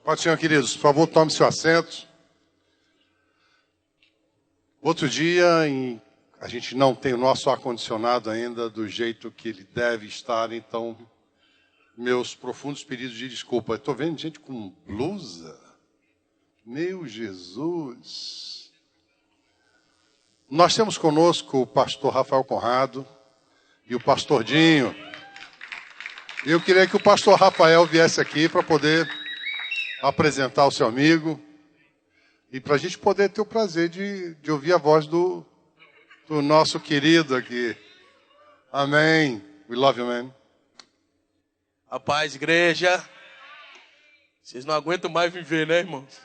Pode, senhor, queridos, por favor, tome seu assento. Outro dia, a gente não tem o nosso ar-condicionado ainda do jeito que ele deve estar, então, meus profundos pedidos de desculpa. Estou vendo gente com blusa. Meu Jesus. Nós temos conosco o pastor Rafael Conrado e o pastor Dinho. Eu queria que o pastor Rafael viesse aqui para poder apresentar o seu amigo e para a gente poder ter o prazer de ouvir a voz do nosso querido aqui. Amém. We love you, man. A paz, igreja. Vocês não aguentam mais viver, né, irmãos?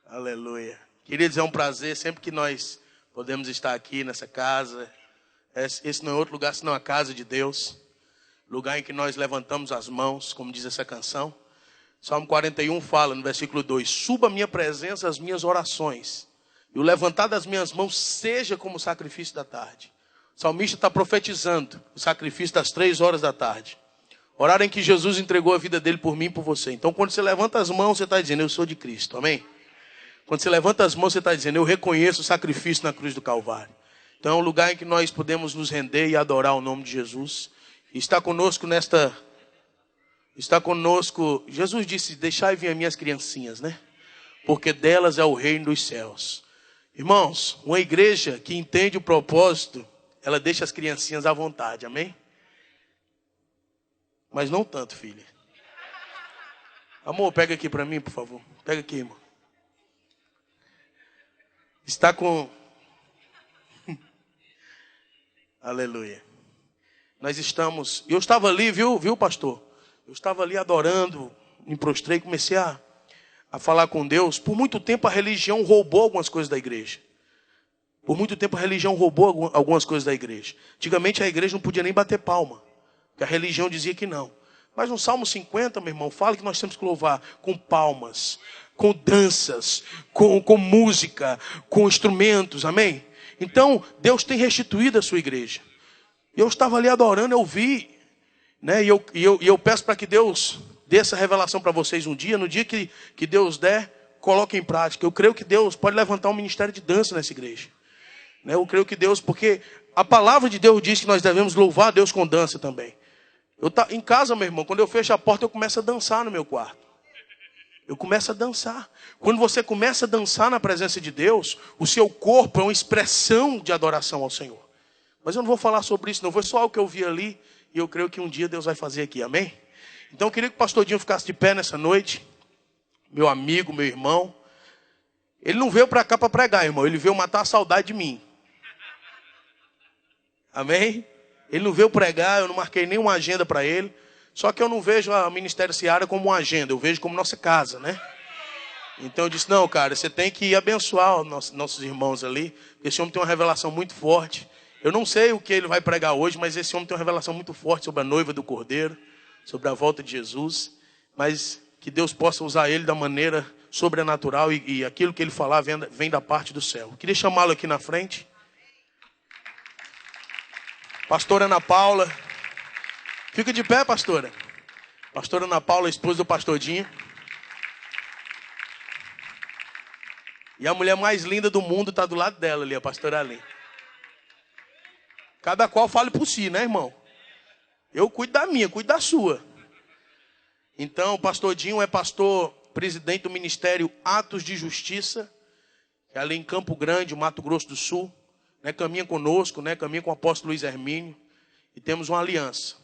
Aleluia. Queridos, é um prazer sempre que nós podemos estar aqui nessa casa. Esse não é outro lugar senão a casa de Deus. Lugar em que nós levantamos as mãos, como diz essa canção. Salmo 41 fala no versículo 2: suba a minha presença as minhas orações, e o levantar das minhas mãos seja como o sacrifício da tarde. O salmista está profetizando o sacrifício das 3 horas da tarde. Horário em que Jesus entregou a vida dele por mim e por você. Então quando você levanta as mãos, você está dizendo: eu sou de Cristo, amém? Quando você levanta as mãos, você está dizendo: eu reconheço o sacrifício na cruz do Calvário. Então é um lugar em que nós podemos nos render e adorar o nome de Jesus. E está conosco Jesus disse: deixai vir as minhas criancinhas, né? Porque delas é o reino dos céus. Irmãos, uma igreja que entende o propósito, ela deixa as criancinhas à vontade, amém? Mas não tanto, filha. Amor, pega aqui para mim, por favor. Pega aqui, irmão. Está com... Aleluia. Nós estamos... Eu estava ali, viu, pastor? Eu estava ali adorando, me prostrei, comecei a falar com Deus. Por muito tempo a religião roubou algumas coisas da igreja. Por muito tempo a religião roubou algumas coisas da igreja. Antigamente a igreja não podia nem bater palma, porque a religião dizia que não. Mas no Salmo 50, meu irmão, fala que nós temos que louvar com palmas, com danças, com música, com instrumentos, amém? Então Deus tem restituído a sua igreja. Eu estava ali adorando, eu vi, né? E eu peço para que Deus dê essa revelação para vocês um dia. No dia que Deus der, coloque em prática. Eu creio que Deus pode levantar um ministério de dança nessa igreja, né? Eu creio que Deus, porque a palavra de Deus diz que nós devemos louvar a Deus com dança também. Em casa, meu irmão, quando eu fecho a porta, eu começo a dançar no meu quarto. Eu começo a dançar. Quando você começa a dançar na presença de Deus, o seu corpo é uma expressão de adoração ao Senhor. Mas eu não vou falar sobre isso, não. Foi só o que eu vi ali. E eu creio que um dia Deus vai fazer aqui, amém? Então eu queria que o pastor Dinho ficasse de pé nessa noite. Meu amigo, meu irmão. Ele não veio para cá para pregar, irmão. Ele veio matar a saudade de mim. Amém? Ele não veio pregar, eu não marquei nenhuma agenda para ele. Só que eu não vejo a Ministério Seara como uma agenda. Eu vejo como nossa casa, né? Então eu disse: não, cara, você tem que abençoar os nossos irmãos ali. Esse homem tem uma revelação muito forte. Eu não sei o que ele vai pregar hoje, mas esse homem tem uma revelação muito forte sobre a noiva do Cordeiro, sobre a volta de Jesus. Mas que Deus possa usar ele da maneira sobrenatural e aquilo que ele falar vem da parte do céu. Eu queria chamá-lo aqui na frente. Pastora Ana Paula. Fica de pé, pastora. Pastora Ana Paula, esposa do pastor Dinho. E a mulher mais linda do mundo está do lado dela ali, a pastora Aline. Cada qual fale por si, né, irmão? Eu cuido da minha, cuido da sua. Então, o pastor Dinho é pastor, presidente do Ministério Atos de Justiça, que é ali em Campo Grande, Mato Grosso do Sul. Né, caminha conosco, né, caminha com o apóstolo Luiz Hermínio. E temos uma aliança.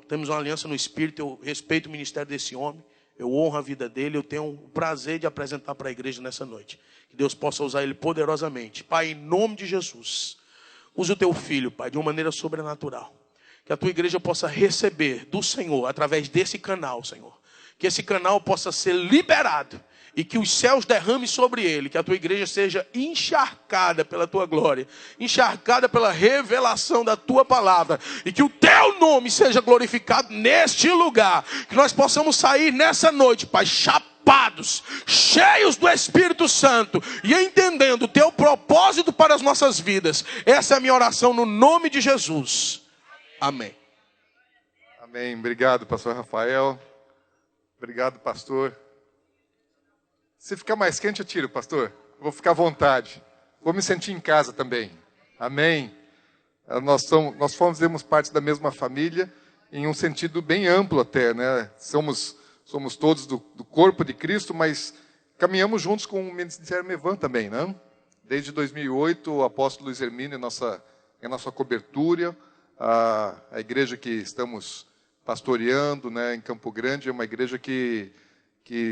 Temos uma aliança no Espírito. Eu respeito o ministério desse homem. Eu honro a vida dele. Eu tenho o prazer de apresentar para a igreja nessa noite. Que Deus possa usar ele poderosamente. Pai, em nome de Jesus, usa o teu filho, Pai, de uma maneira sobrenatural. Que a tua igreja possa receber do Senhor, através desse canal, Senhor. Que esse canal possa ser liberado. E que os céus derramem sobre ele. Que a tua igreja seja encharcada pela tua glória. Encharcada pela revelação da tua palavra. E que o teu nome seja glorificado neste lugar. Que nós possamos sair nessa noite, Pai, chapados, cheios do Espírito Santo. E entendendo o teu propósito para as nossas vidas. Essa é a minha oração no nome de Jesus. Amém. Amém. Obrigado, pastor Rafael. Obrigado, pastor. Se ficar mais quente, eu tiro, pastor. Vou ficar à vontade. Vou me sentir em casa também. Amém. Nós fazemos parte da mesma família, em um sentido bem amplo até, né? Somos todos do corpo de Cristo, mas caminhamos juntos com o Ministério Mevan também, né? Desde 2008, o apóstolo Luiz Hermínio é nossa cobertura. A igreja que estamos pastoreando, né, em Campo Grande, é uma igreja que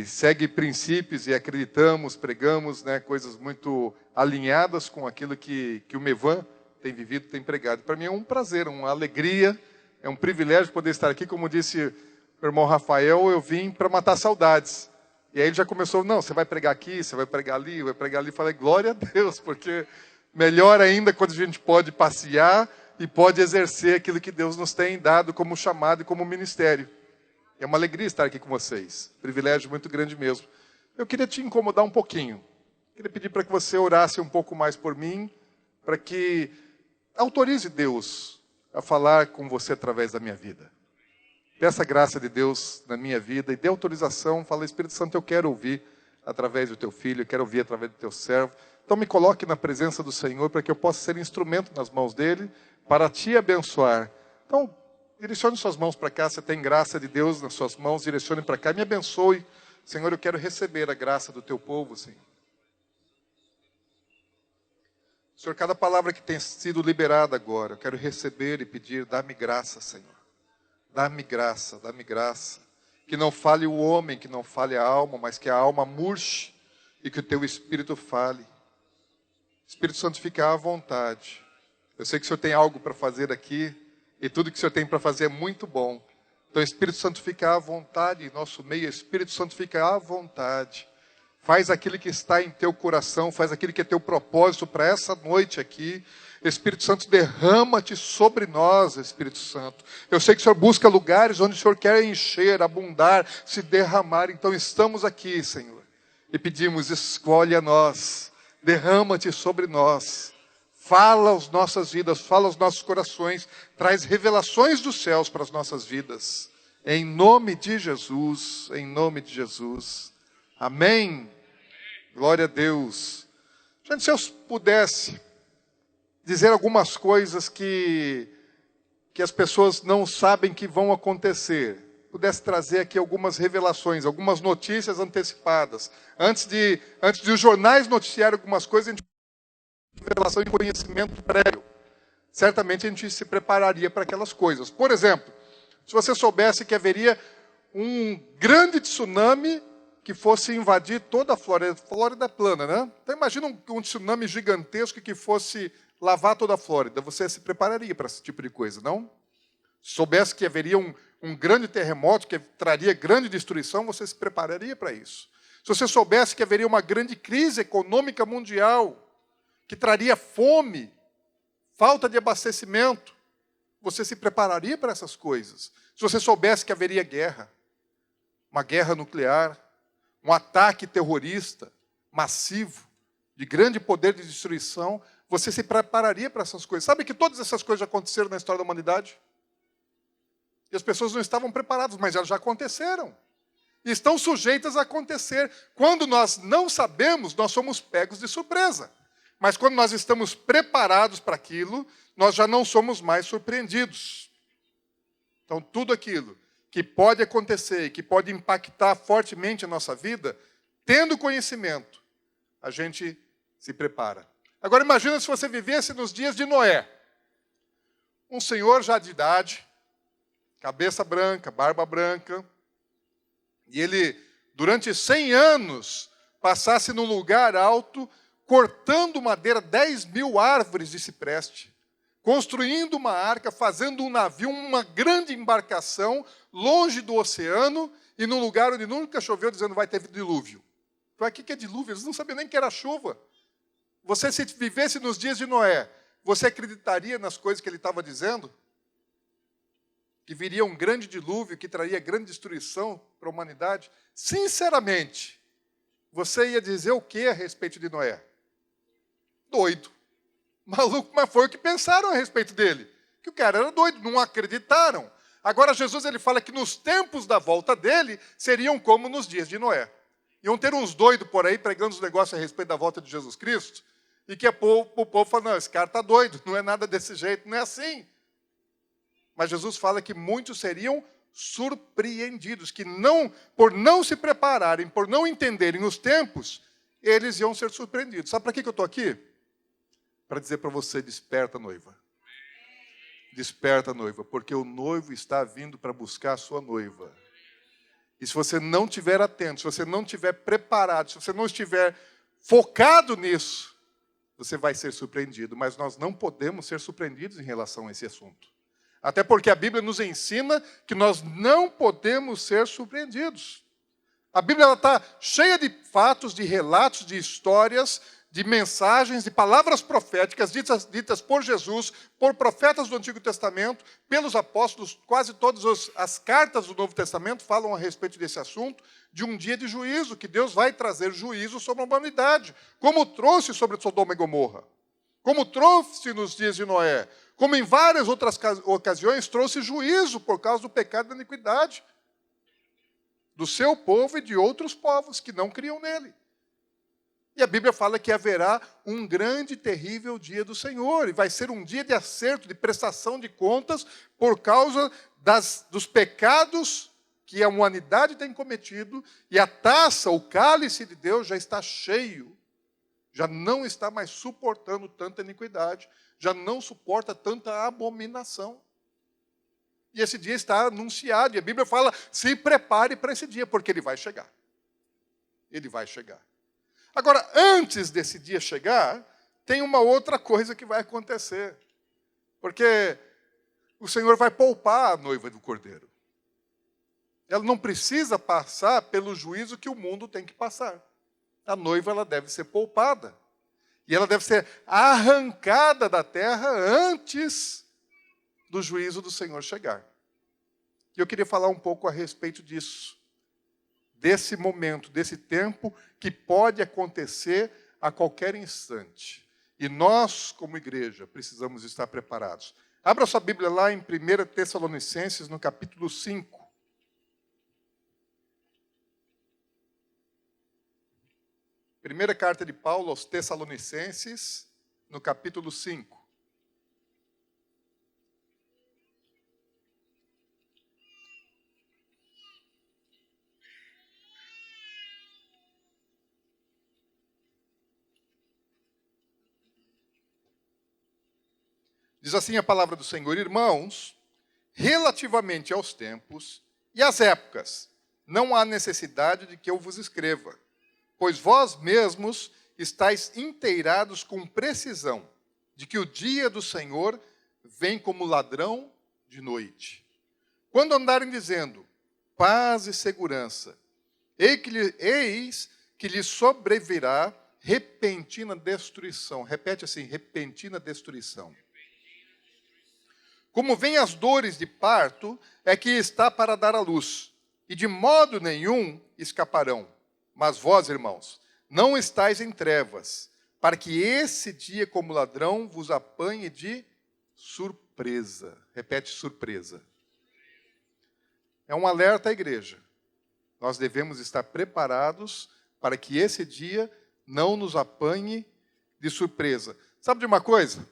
segue princípios e acreditamos, pregamos, né, coisas muito alinhadas com aquilo que o Mevan tem vivido, tem pregado. Para mim é um prazer, uma alegria, é um privilégio poder estar aqui. Como disse o irmão Rafael, eu vim para matar saudades. E aí ele já começou, não, você vai pregar aqui, você vai pregar ali, vai pregar ali. Falei, glória a Deus, porque melhor ainda quando a gente pode passear e pode exercer aquilo que Deus nos tem dado como chamado e como ministério. É uma alegria estar aqui com vocês. Privilégio muito grande mesmo. Eu queria te incomodar um pouquinho. Queria pedir para que você orasse um pouco mais por mim, para que autorize Deus a falar com você através da minha vida. Peça a graça de Deus na minha vida e dê autorização. Fala, Espírito Santo, eu quero ouvir através do teu filho, eu quero ouvir através do teu servo. Então me coloque na presença do Senhor para que eu possa ser instrumento nas mãos dele para te abençoar. Então, direcione suas mãos para cá, você tem graça de Deus nas suas mãos, direcione para cá, me abençoe. Senhor, eu quero receber a graça do teu povo, Senhor. Senhor, cada palavra que tem sido liberada agora, eu quero receber e pedir, dá-me graça, Senhor. Dá-me graça, dá-me graça. Que não fale o homem, que não fale a alma, mas que a alma murche e que o teu Espírito fale. Espírito Santo, fica à vontade. Eu sei que o Senhor tem algo para fazer aqui, e tudo que o Senhor tem para fazer é muito bom. Então, Espírito Santo, fica à vontade em nosso meio. Espírito Santo, fica à vontade. Faz aquilo que está em teu coração, faz aquilo que é teu propósito para essa noite aqui. Espírito Santo, derrama-te sobre nós, Espírito Santo. Eu sei que o Senhor busca lugares onde o Senhor quer encher, abundar, se derramar. Então, estamos aqui, Senhor, e pedimos, escolhe a nós, derrama-te sobre nós. Fala as nossas vidas, fala os nossos corações, traz revelações dos céus para as nossas vidas. Em nome de Jesus, em nome de Jesus. Amém. Glória a Deus. Gente, se eu pudesse dizer algumas coisas que as pessoas não sabem que vão acontecer, pudesse trazer aqui algumas revelações, algumas notícias antecipadas. Antes de os jornais noticiarem algumas coisas, a gente revelação e conhecimento prévio. Certamente a gente se prepararia para aquelas coisas. Por exemplo, se você soubesse que haveria um grande tsunami que fosse invadir toda a Flórida. Flórida é plana, né? Então imagina um tsunami gigantesco que fosse lavar toda a Flórida. Você se prepararia para esse tipo de coisa, não? Se soubesse que haveria um grande terremoto que traria grande destruição, você se prepararia para isso. Se você soubesse que haveria uma grande crise econômica mundial que traria fome, falta de abastecimento, você se prepararia para essas coisas. Se você soubesse que haveria guerra, uma guerra nuclear, um ataque terrorista massivo, de grande poder de destruição, você se prepararia para essas coisas. Sabe que todas essas coisas já aconteceram na história da humanidade? E as pessoas não estavam preparadas, mas elas já aconteceram. E estão sujeitas a acontecer. Quando nós não sabemos, nós somos pegos de surpresa. Mas quando nós estamos preparados para aquilo, nós já não somos mais surpreendidos. Então, tudo aquilo que pode acontecer e que pode impactar fortemente a nossa vida, tendo conhecimento, a gente se prepara. Agora, imagina se você vivesse nos dias de Noé. Um senhor já de idade, cabeça branca, barba branca, e ele, durante 100 anos, passasse num lugar alto, cortando madeira, 10.000 árvores de cipreste, construindo uma arca, fazendo um navio, uma grande embarcação, longe do oceano, e num lugar onde nunca choveu, dizendo vai ter dilúvio. Então, o que é dilúvio? Eles não sabiam nem que era chuva. Você, se vivesse nos dias de Noé, você acreditaria nas coisas que ele estava dizendo? Que viria um grande dilúvio, que traria grande destruição para a humanidade? Sinceramente, você ia dizer o que a respeito de Noé? Doido. Maluco, mas foi o que pensaram a respeito dele. Que o cara era doido, não acreditaram. Agora Jesus ele fala que nos tempos da volta dele seriam como nos dias de Noé. Iam ter uns doidos por aí pregando os negócios a respeito da volta de Jesus Cristo, e que o povo fala, não, esse cara está doido, não é nada desse jeito, não é assim. Mas Jesus fala que muitos seriam surpreendidos, que por não se prepararem, por não entenderem os tempos, eles iam ser surpreendidos. Sabe para que eu estou aqui? Para dizer para você, desperta, noiva. Desperta, noiva, porque o noivo está vindo para buscar a sua noiva. E se você não estiver atento, se você não estiver preparado, se você não estiver focado nisso, você vai ser surpreendido. Mas nós não podemos ser surpreendidos em relação a esse assunto. Até porque a Bíblia nos ensina que nós não podemos ser surpreendidos. A Bíblia está cheia de fatos, de relatos, de histórias, de mensagens, de palavras proféticas ditas por Jesus, por profetas do Antigo Testamento, pelos apóstolos. Quase todas as cartas do Novo Testamento falam a respeito desse assunto, de um dia de juízo, que Deus vai trazer juízo sobre a humanidade, como trouxe sobre Sodoma e Gomorra, como trouxe nos dias de Noé, como em várias outras ocasiões trouxe juízo por causa do pecado da iniquidade do seu povo e de outros povos que não criam nele. E a Bíblia fala que haverá um grande e terrível dia do Senhor, e vai ser um dia de acerto, de prestação de contas, por causa dos pecados que a humanidade tem cometido, e a taça, o cálice de Deus já está cheio, já não está mais suportando tanta iniquidade, já não suporta tanta abominação. E esse dia está anunciado, e a Bíblia fala, se prepare para esse dia, porque ele vai chegar. Ele vai chegar. Agora, antes desse dia chegar, tem uma outra coisa que vai acontecer. Porque o Senhor vai poupar a noiva do Cordeiro. Ela não precisa passar pelo juízo que o mundo tem que passar. A noiva ela deve ser poupada. E ela deve ser arrancada da terra antes do juízo do Senhor chegar. E eu queria falar um pouco a respeito disso. Desse momento, desse tempo que pode acontecer a qualquer instante. E nós, como igreja, precisamos estar preparados. Abra sua Bíblia lá em 1 Tessalonicenses, no capítulo 5. Primeira carta de Paulo aos Tessalonicenses, no capítulo 5. Diz assim a palavra do Senhor: irmãos, relativamente aos tempos e às épocas, não há necessidade de que eu vos escreva, pois vós mesmos estáis inteirados com precisão de que o dia do Senhor vem como ladrão de noite. Quando andarem dizendo paz e segurança, eis que lhes sobrevirá repentina destruição. Repete assim, repentina destruição. Como vêm as dores de parto, é que está para dar à luz, e de modo nenhum escaparão. Mas vós, irmãos, não estáis em trevas, para que esse dia como ladrão vos apanhe de surpresa. Repete, surpresa. É um alerta à igreja. Nós devemos estar preparados para que esse dia não nos apanhe de surpresa. Sabe de uma coisa?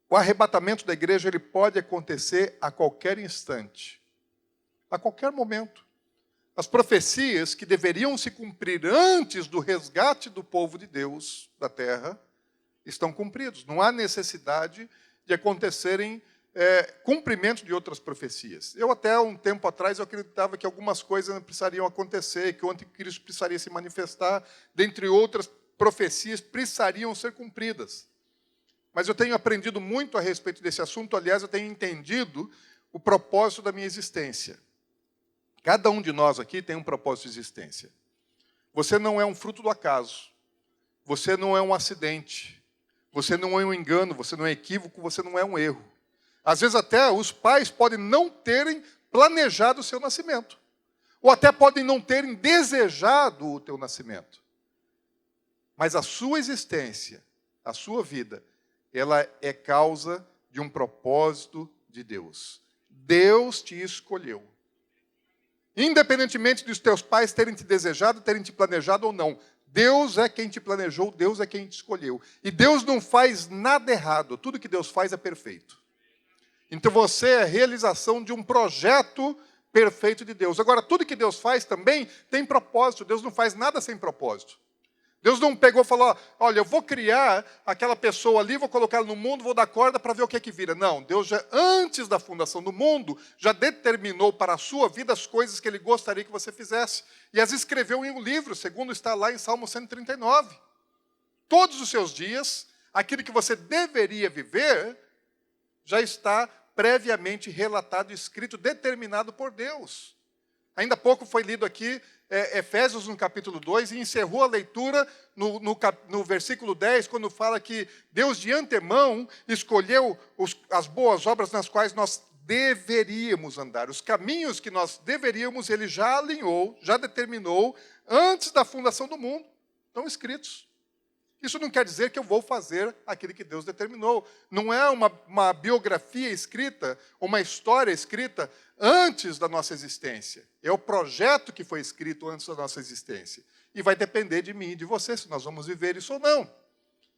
O arrebatamento da igreja ele pode acontecer a qualquer instante, a qualquer momento. As profecias que deveriam se cumprir antes do resgate do povo de Deus da terra estão cumpridos. Não há necessidade de acontecerem cumprimento de outras profecias. Eu até um tempo atrás eu acreditava que algumas coisas precisariam acontecer, que o anticristo precisaria se manifestar, dentre outras profecias precisariam ser cumpridas. Mas eu tenho aprendido muito a respeito desse assunto, aliás, eu tenho entendido o propósito da minha existência. Cada um de nós aqui tem um propósito de existência. Você não é um fruto do acaso. Você não é um acidente. Você não é um engano, você não é equívoco, você não é um erro. Às vezes até os pais podem não terem planejado o seu nascimento. Ou até podem não terem desejado o teu nascimento. Mas a sua existência, a sua vida, ela é causa de um propósito de Deus. Deus te escolheu. Independentemente dos teus pais terem te desejado, terem te planejado ou não, Deus é quem te planejou, Deus é quem te escolheu. E Deus não faz nada errado, tudo que Deus faz é perfeito. Então você é a realização de um projeto perfeito de Deus. Agora, tudo que Deus faz também tem propósito, Deus não faz nada sem propósito. Deus não pegou e falou, olha, eu vou criar aquela pessoa ali, vou colocar ela no mundo, vou dar corda para ver o que é que vira. Não, Deus já, antes da fundação do mundo, já determinou para a sua vida as coisas que Ele gostaria que você fizesse. E as escreveu em um livro, segundo está lá em Salmo 139. Todos os seus dias, aquilo que você deveria viver, já está previamente relatado, escrito, determinado por Deus. Ainda há pouco foi lido aqui Efésios no capítulo 2 e encerrou a leitura no versículo 10, quando fala que Deus de antemão escolheu as boas obras nas quais nós deveríamos andar. Os caminhos que nós deveríamos, Ele já alinhou, já determinou, antes da fundação do mundo. Estão escritos. Isso não quer dizer que eu vou fazer aquilo que Deus determinou. Não é uma biografia escrita, uma história escrita antes da nossa existência. É o projeto que foi escrito antes da nossa existência. E vai depender de mim e de você, se nós vamos viver isso ou não.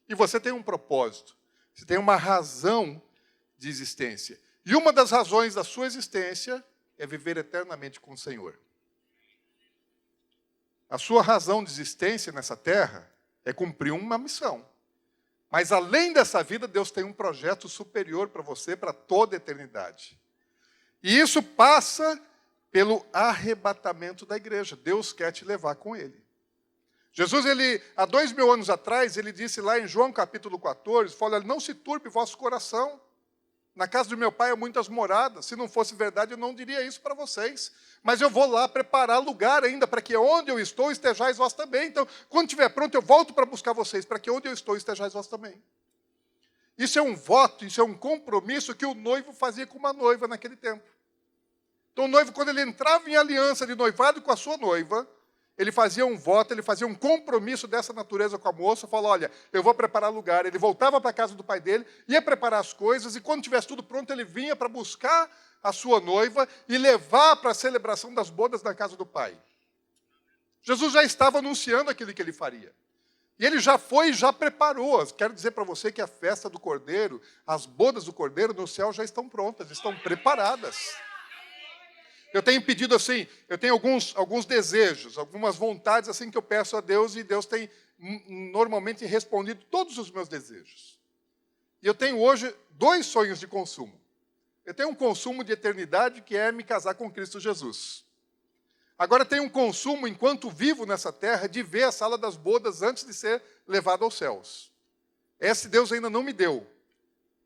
E você tem um propósito. Você tem uma razão de existência. E uma das razões da sua existência é viver eternamente com o Senhor. A sua razão de existência nessa terra é cumprir uma missão. Mas além dessa vida, Deus tem um projeto superior para você, para toda a eternidade. E isso passa pelo arrebatamento da igreja. Deus quer te levar com Ele. Jesus, há 2000 anos atrás, Ele disse lá em João capítulo 14, falou, não se turbe vosso coração. Na casa do meu pai há muitas moradas. Se não fosse verdade, eu não diria isso para vocês. Mas eu vou lá preparar lugar ainda, para que onde eu estou estejais vós também. Então, quando estiver pronto, eu volto para buscar vocês, para que onde eu estou estejais vós também. Isso é um voto, isso é um compromisso que o noivo fazia com uma noiva naquele tempo. Então, o noivo, quando ele entrava em aliança de noivado com a sua noiva, ele fazia um voto, ele fazia um compromisso dessa natureza com a moça, falou, olha, eu vou preparar lugar. Ele voltava para a casa do pai dele, ia preparar as coisas, e quando tivesse tudo pronto, ele vinha para buscar a sua noiva e levar para a celebração das bodas na casa do pai. Jesus já estava anunciando aquilo que ele faria. E ele já foi e já preparou. Quero dizer para você que a festa do Cordeiro, as bodas do Cordeiro no céu já estão prontas, estão preparadas. Eu tenho pedido assim, eu tenho alguns desejos, algumas vontades assim que eu peço a Deus e Deus tem normalmente respondido todos os meus desejos. E eu tenho hoje 2 sonhos de consumo. Eu tenho um consumo de eternidade que é me casar com Cristo Jesus. Agora tem um consumo, enquanto vivo nessa terra, de ver a sala das bodas antes de ser levado aos céus. Esse Deus ainda não me deu.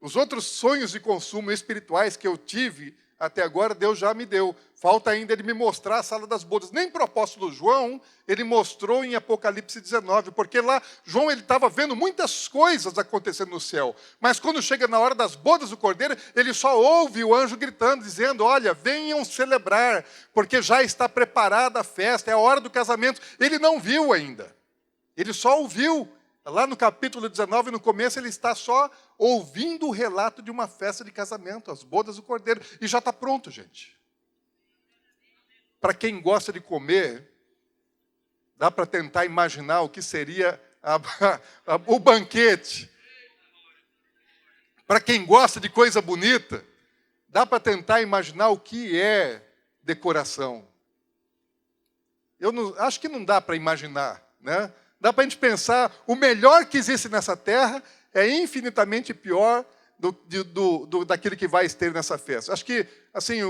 Os outros sonhos de consumo espirituais que eu tive até agora, Deus já me deu. Falta ainda Ele me mostrar a sala das bodas. Nem para o apóstolo João, ele mostrou em Apocalipse 19, porque lá, João estava vendo muitas coisas acontecendo no céu. Mas quando chega na hora das bodas do Cordeiro, ele só ouve o anjo gritando, dizendo, olha, venham celebrar, porque já está preparada a festa, é a hora do casamento. Ele não viu ainda. Ele só ouviu. Lá no capítulo 19, no começo, ele está só ouvindo o relato de uma festa de casamento, as bodas do Cordeiro. E já está pronto, gente. Para quem gosta de comer, dá para tentar imaginar o que seria o banquete. Para quem gosta de coisa bonita, dá para tentar imaginar o que é decoração. Acho que não dá para imaginar, né? Dá para a gente pensar, o melhor que existe nessa terra é infinitamente pior daquilo que vai ter nessa festa. Acho que, assim,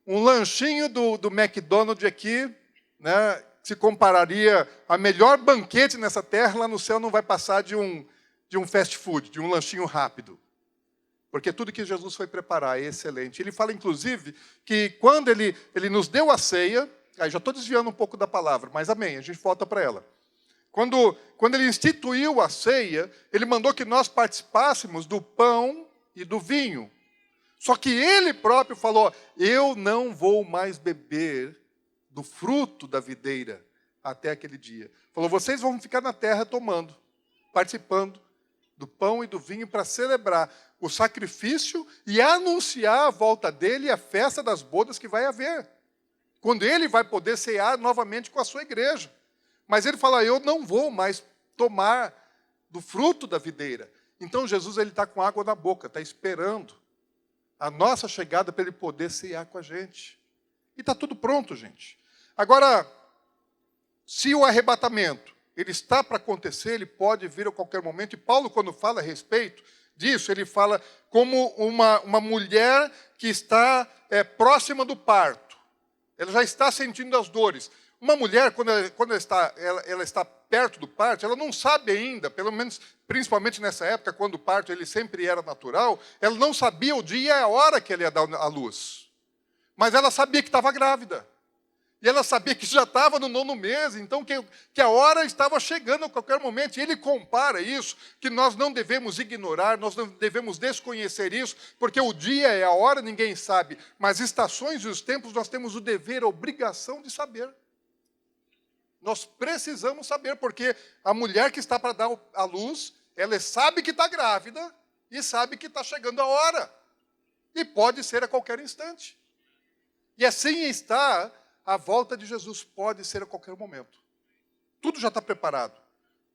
um lanchinho do McDonald's aqui, né, se compararia a melhor banquete nessa terra, lá no céu não vai passar de um fast food, de um lanchinho rápido. Porque tudo que Jesus foi preparar é excelente. Ele fala, inclusive, que quando ele nos deu a ceia, aí já estou desviando um pouco da palavra, mas amém, a gente volta para ela. Quando ele instituiu a ceia, ele mandou que nós participássemos do pão e do vinho. Só que ele próprio falou, eu não vou mais beber do fruto da videira até aquele dia. Falou, vocês vão ficar na terra tomando, participando do pão e do vinho para celebrar o sacrifício e anunciar a volta dele e a festa das bodas que vai haver. Quando ele vai poder cear novamente com a sua igreja. Mas ele fala, eu não vou mais tomar do fruto da videira. Então Jesus está com água na boca, está esperando a nossa chegada para ele poder cear com a gente. E está tudo pronto, gente. Agora, se o arrebatamento ele está para acontecer, ele pode vir a qualquer momento. E Paulo, quando fala a respeito disso, ele fala como uma mulher que está próxima do parto. Ela já está sentindo as dores. Uma mulher, quando ela está perto do parto, ela não sabe ainda, pelo menos, principalmente nessa época, quando o parto ele sempre era natural, ela não sabia o dia e a hora que ela ia dar à luz. Mas ela sabia que estava grávida. E ela sabia que já estava no 9º mês, então que a hora estava chegando a qualquer momento. E ele compara isso, que nós não devemos ignorar, nós não devemos desconhecer isso, porque o dia e a hora ninguém sabe, mas estações e os tempos nós temos o dever, a obrigação de saber. Nós precisamos saber, porque a mulher que está para dar à luz, ela sabe que está grávida e sabe que está chegando a hora. E pode ser a qualquer instante. E assim está a volta de Jesus, pode ser a qualquer momento. Tudo já está preparado.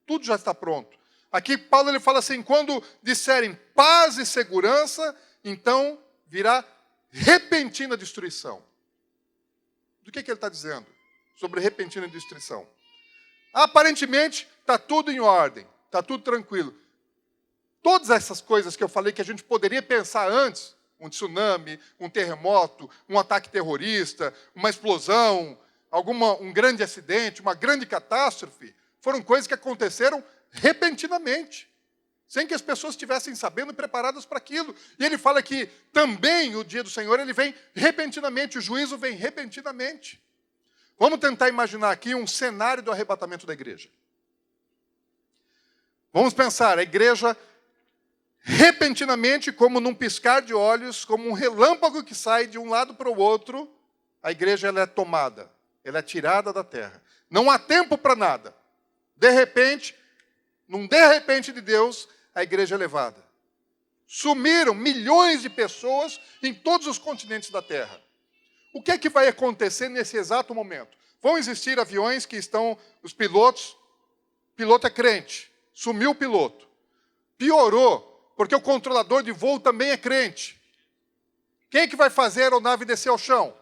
Tudo já está pronto. Aqui Paulo ele fala assim, quando disserem paz e segurança, então virá repentina destruição. Do que ele está dizendo? Sobre repentina destruição. Aparentemente, está tudo em ordem, está tudo tranquilo. Todas essas coisas que eu falei que a gente poderia pensar antes, um tsunami, um terremoto, um ataque terrorista, uma explosão, um grande acidente, uma grande catástrofe, foram coisas que aconteceram repentinamente, sem que as pessoas estivessem sabendo e preparadas para aquilo. E ele fala que também o dia do Senhor ele vem repentinamente, o juízo vem repentinamente. Vamos tentar imaginar aqui um cenário do arrebatamento da igreja. Vamos pensar, a igreja repentinamente, como num piscar de olhos, como um relâmpago que sai de um lado para o outro, a igreja ela é tomada, ela é tirada da terra. Não há tempo para nada. De repente, num de repente de Deus, a igreja é levada. Sumiram milhões de pessoas em todos os continentes da terra. O que é que vai acontecer nesse exato momento? Vão existir aviões que estão, os piloto é crente, sumiu o piloto. Piorou, porque o controlador de voo também é crente. Quem é que vai fazer a aeronave descer ao chão?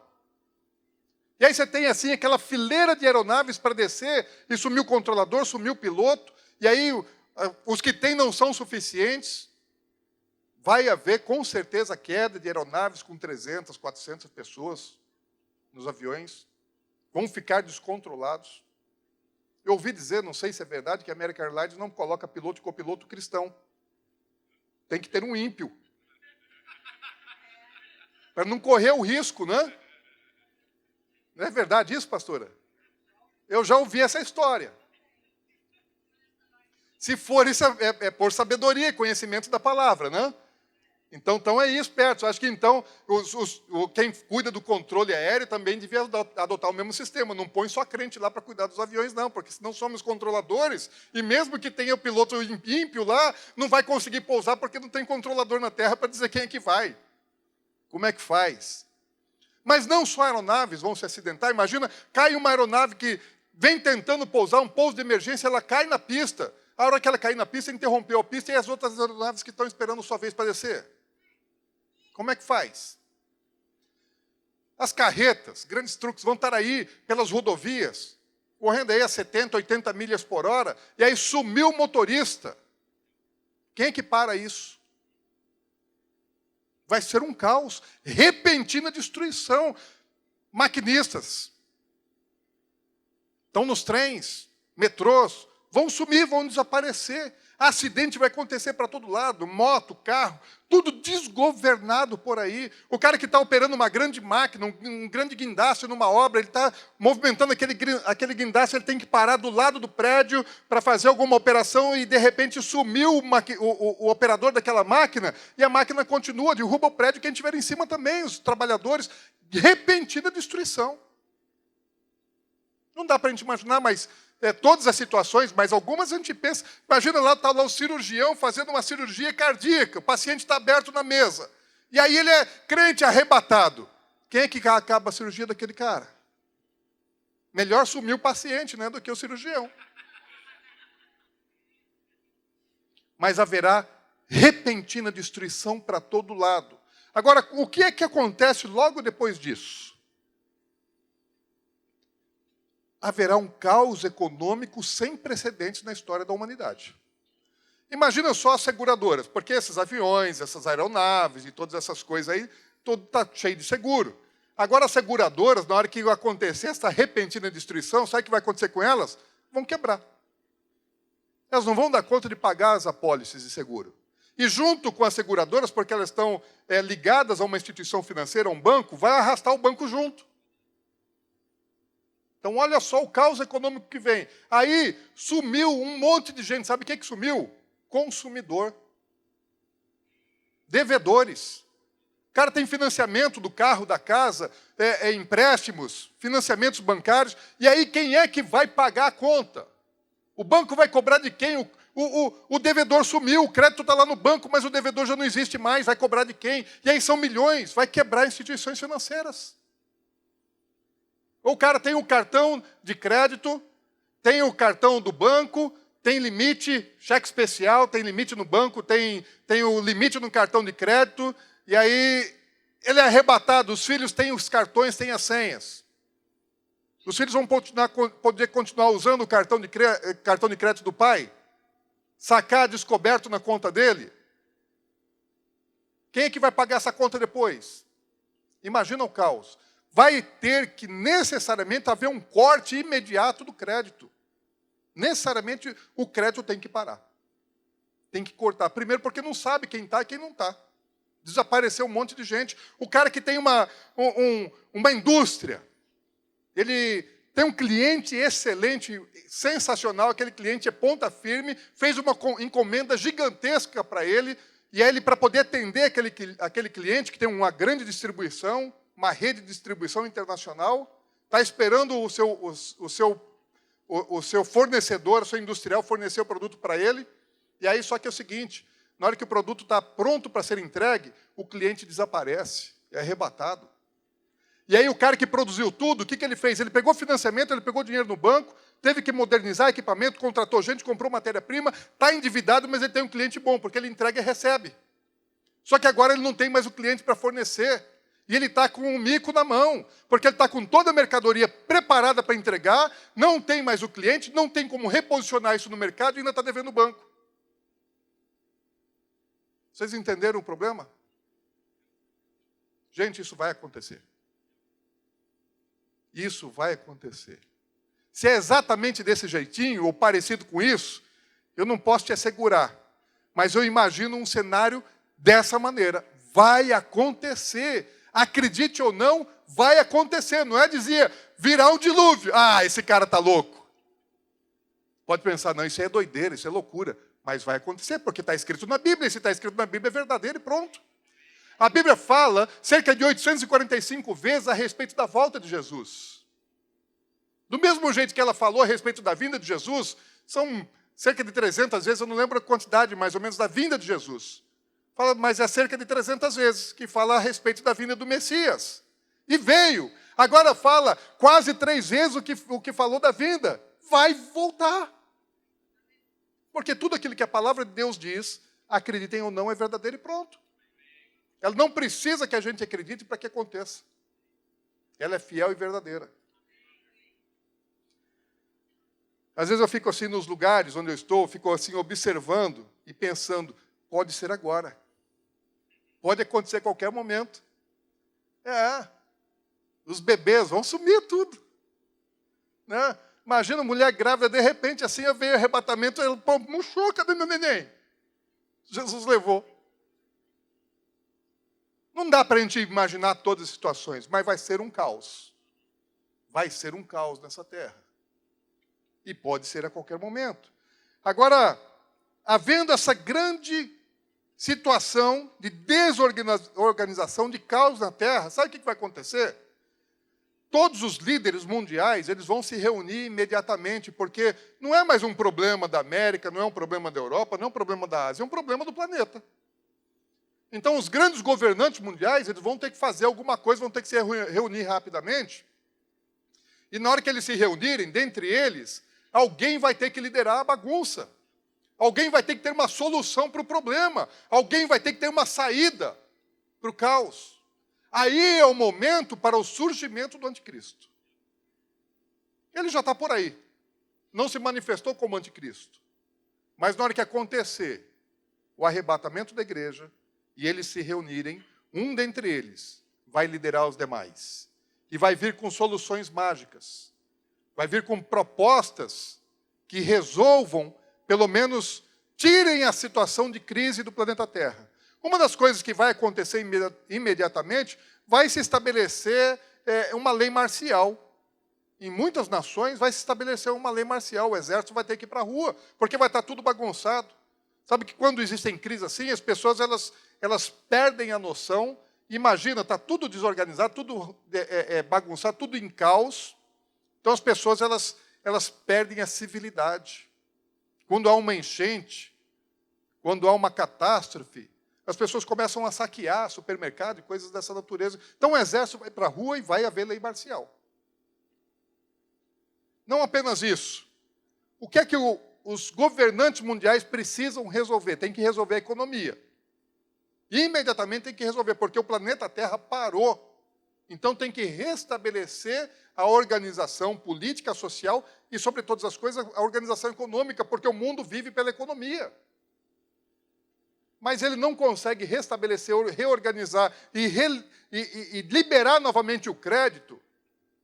E aí você tem assim aquela fileira de aeronaves para descer, e sumiu o controlador, sumiu o piloto, e aí os que tem não são suficientes. Vai haver com certeza queda de aeronaves com 300, 400 pessoas nos aviões. Vão ficar descontrolados. Eu ouvi dizer, não sei se é verdade, que a American Airlines não coloca piloto e copiloto cristão. Tem que ter um ímpio. Para não correr o risco, né? Não é verdade isso, pastora? Eu já ouvi essa história. Se for isso, é por sabedoria e conhecimento da palavra, né? Então estão aí espertos. Acho que então quem cuida do controle aéreo também devia adotar o mesmo sistema. Não põe só crente lá para cuidar dos aviões, não, porque senão somos controladores, e mesmo que tenha o piloto ímpio lá, não vai conseguir pousar porque não tem controlador na terra para dizer quem é que vai. Como é que faz? Mas não só aeronaves vão se acidentar. Imagina, cai uma aeronave que vem tentando pousar, um pouso de emergência, ela cai na pista. A hora que ela cair na pista, interrompeu a pista e as outras aeronaves que estão esperando sua vez para descer. Como é que faz? As carretas, grandes truques, vão estar aí pelas rodovias, correndo aí a 70, 80 milhas por hora, e aí sumiu o motorista. Quem é que para isso? Vai ser um caos, repentina destruição. Maquinistas estão nos trens, metrôs, vão sumir, vão desaparecer. Acidente vai acontecer para todo lado, moto, carro, tudo desgovernado por aí. O cara que está operando uma grande máquina, um grande guindaste numa obra, ele está movimentando aquele guindaste, ele tem que parar do lado do prédio para fazer alguma operação e, de repente, sumiu o operador daquela máquina e a máquina continua, derruba o prédio, quem estiver em cima também, os trabalhadores, repentina destruição. Não dá para a gente imaginar, mas todas as situações, mas algumas a gente pensa, imagina lá, está lá o cirurgião fazendo uma cirurgia cardíaca, o paciente está aberto na mesa, e aí ele é crente arrebatado. Quem é que acaba a cirurgia daquele cara? Melhor sumir o paciente, né, do que o cirurgião. Mas haverá repentina destruição para todo lado. Agora, o que é que acontece logo depois disso? Haverá um caos econômico sem precedentes na história da humanidade. Imagina só as seguradoras, porque esses aviões, essas aeronaves e todas essas coisas aí, tudo está cheio de seguro. Agora as seguradoras, na hora que acontecer essa repentina destruição, sabe o que vai acontecer com elas? Vão quebrar. Elas não vão dar conta de pagar as apólices de seguro. E junto com as seguradoras, porque elas estão ligadas a uma instituição financeira, a um banco, vai arrastar o banco junto. Então olha só o caos econômico que vem. Aí sumiu um monte de gente. Sabe o que sumiu? Consumidor. Devedores. O cara tem financiamento do carro, da casa, empréstimos, financiamentos bancários. E aí quem é que vai pagar a conta? O banco vai cobrar de quem? O devedor sumiu, o crédito está lá no banco, mas o devedor já não existe mais, vai cobrar de quem? E aí são milhões, vai quebrar instituições financeiras. Ou o cara tem um cartão de crédito, tem o cartão do banco, tem limite, cheque especial, tem limite no banco, tem o limite no cartão de crédito, e aí ele é arrebatado, os filhos têm os cartões, têm as senhas. Os filhos vão poder continuar usando o cartão de crédito do pai? Sacar descoberto na conta dele? Quem é que vai pagar essa conta depois? Imagina o caos. Vai ter que necessariamente haver um corte imediato do crédito. Necessariamente o crédito tem que parar. Tem que cortar. Primeiro porque não sabe quem está e quem não está. Desapareceu um monte de gente. O cara que tem uma indústria, ele tem um cliente excelente, sensacional, aquele cliente é ponta firme, fez uma encomenda gigantesca para ele, e aí ele, para poder atender aquele cliente, que tem uma grande distribuição, uma rede de distribuição internacional, está esperando o seu fornecedor, o seu industrial fornecer o produto para ele, e aí só que é o seguinte, na hora que o produto está pronto para ser entregue, o cliente desaparece, é arrebatado. E aí o cara que produziu tudo, o que ele fez? Ele pegou financiamento, ele pegou dinheiro no banco, teve que modernizar equipamento, contratou gente, comprou matéria-prima, está endividado, mas ele tem um cliente bom, porque ele entrega e recebe. Só que agora ele não tem mais o cliente para fornecer. E ele está com um mico na mão, porque ele está com toda a mercadoria preparada para entregar, não tem mais o cliente, não tem como reposicionar isso no mercado e ainda está devendo o banco. Vocês entenderam o problema? Gente, isso vai acontecer. Isso vai acontecer. Se é exatamente desse jeitinho, ou parecido com isso, eu não posso te assegurar. Mas eu imagino um cenário dessa maneira. Vai acontecer. Acredite ou não, vai acontecer. Não é dizer, virá um dilúvio. Ah, esse cara está louco. Pode pensar, não, isso é doideira, isso é loucura. Mas vai acontecer, porque está escrito na Bíblia. E se está escrito na Bíblia, é verdadeiro e pronto. A Bíblia fala cerca de 845 vezes a respeito da volta de Jesus. Do mesmo jeito que ela falou a respeito da vinda de Jesus, são cerca de 300 vezes, eu não lembro a quantidade mais ou menos da vinda de Jesus. Fala, mas é cerca de 300 vezes que fala a respeito da vinda do Messias. E veio. Agora fala quase 3 vezes o que falou da vinda. Vai voltar. Porque tudo aquilo que a palavra de Deus diz, acreditem ou não, é verdadeiro e pronto. Ela não precisa que a gente acredite para que aconteça. Ela é fiel e verdadeira. Às vezes eu fico assim nos lugares onde eu estou, fico assim observando e pensando, pode ser agora. Pode acontecer a qualquer momento. Os bebês vão sumir tudo. Né? Imagina mulher grávida, de repente, assim, veio arrebatamento, ela murchou, cadê meu neném? Jesus levou. Não dá para a gente imaginar todas as situações, mas vai ser um caos. Vai ser um caos nessa terra. E pode ser a qualquer momento. Agora, havendo essa grande situação de desorganização, de caos na terra, sabe o que vai acontecer? todos os líderes mundiais, eles vão se reunir imediatamente, porque não é mais um problema da América, não é um problema da Europa, não é um problema da Ásia, é um problema do planeta. Então, os grandes governantes mundiais, eles vão ter que fazer alguma coisa, vão ter que se reunir rapidamente. E na hora que eles se reunirem, dentre eles, alguém vai ter que liderar a bagunça. Alguém vai ter que ter uma solução para o problema. Alguém vai ter que ter uma saída para o caos. Aí é o momento para o surgimento do anticristo. Ele já está por aí. Não se manifestou como anticristo. Mas na hora que acontecer o arrebatamento da igreja e eles se reunirem, um dentre eles vai liderar os demais. E vai vir com soluções mágicas. Vai vir com propostas que resolvam, pelo menos, tirem a situação de crise do planeta Terra. Uma das coisas que vai acontecer imediatamente, vai se estabelecer uma lei marcial. Em muitas nações vai se estabelecer uma lei marcial. O exército vai ter que ir para a rua, porque vai estar tudo bagunçado. Sabe que quando existem crises assim, as pessoas elas perdem a noção. Imagina, está tudo desorganizado, tudo bagunçado, tudo em caos. Então as pessoas elas perdem a civilidade. Quando há uma enchente, quando há uma catástrofe, as pessoas começam a saquear supermercado e coisas dessa natureza. Então o exército vai para a rua e vai haver lei marcial. Não apenas isso. O que é que os governantes mundiais precisam resolver? Tem que resolver a economia. E imediatamente tem que resolver, porque o planeta Terra parou. Então tem que restabelecer a organização política, social e, sobre todas as coisas, a organização econômica, porque o mundo vive pela economia. Mas ele não consegue restabelecer, reorganizar e liberar novamente o crédito,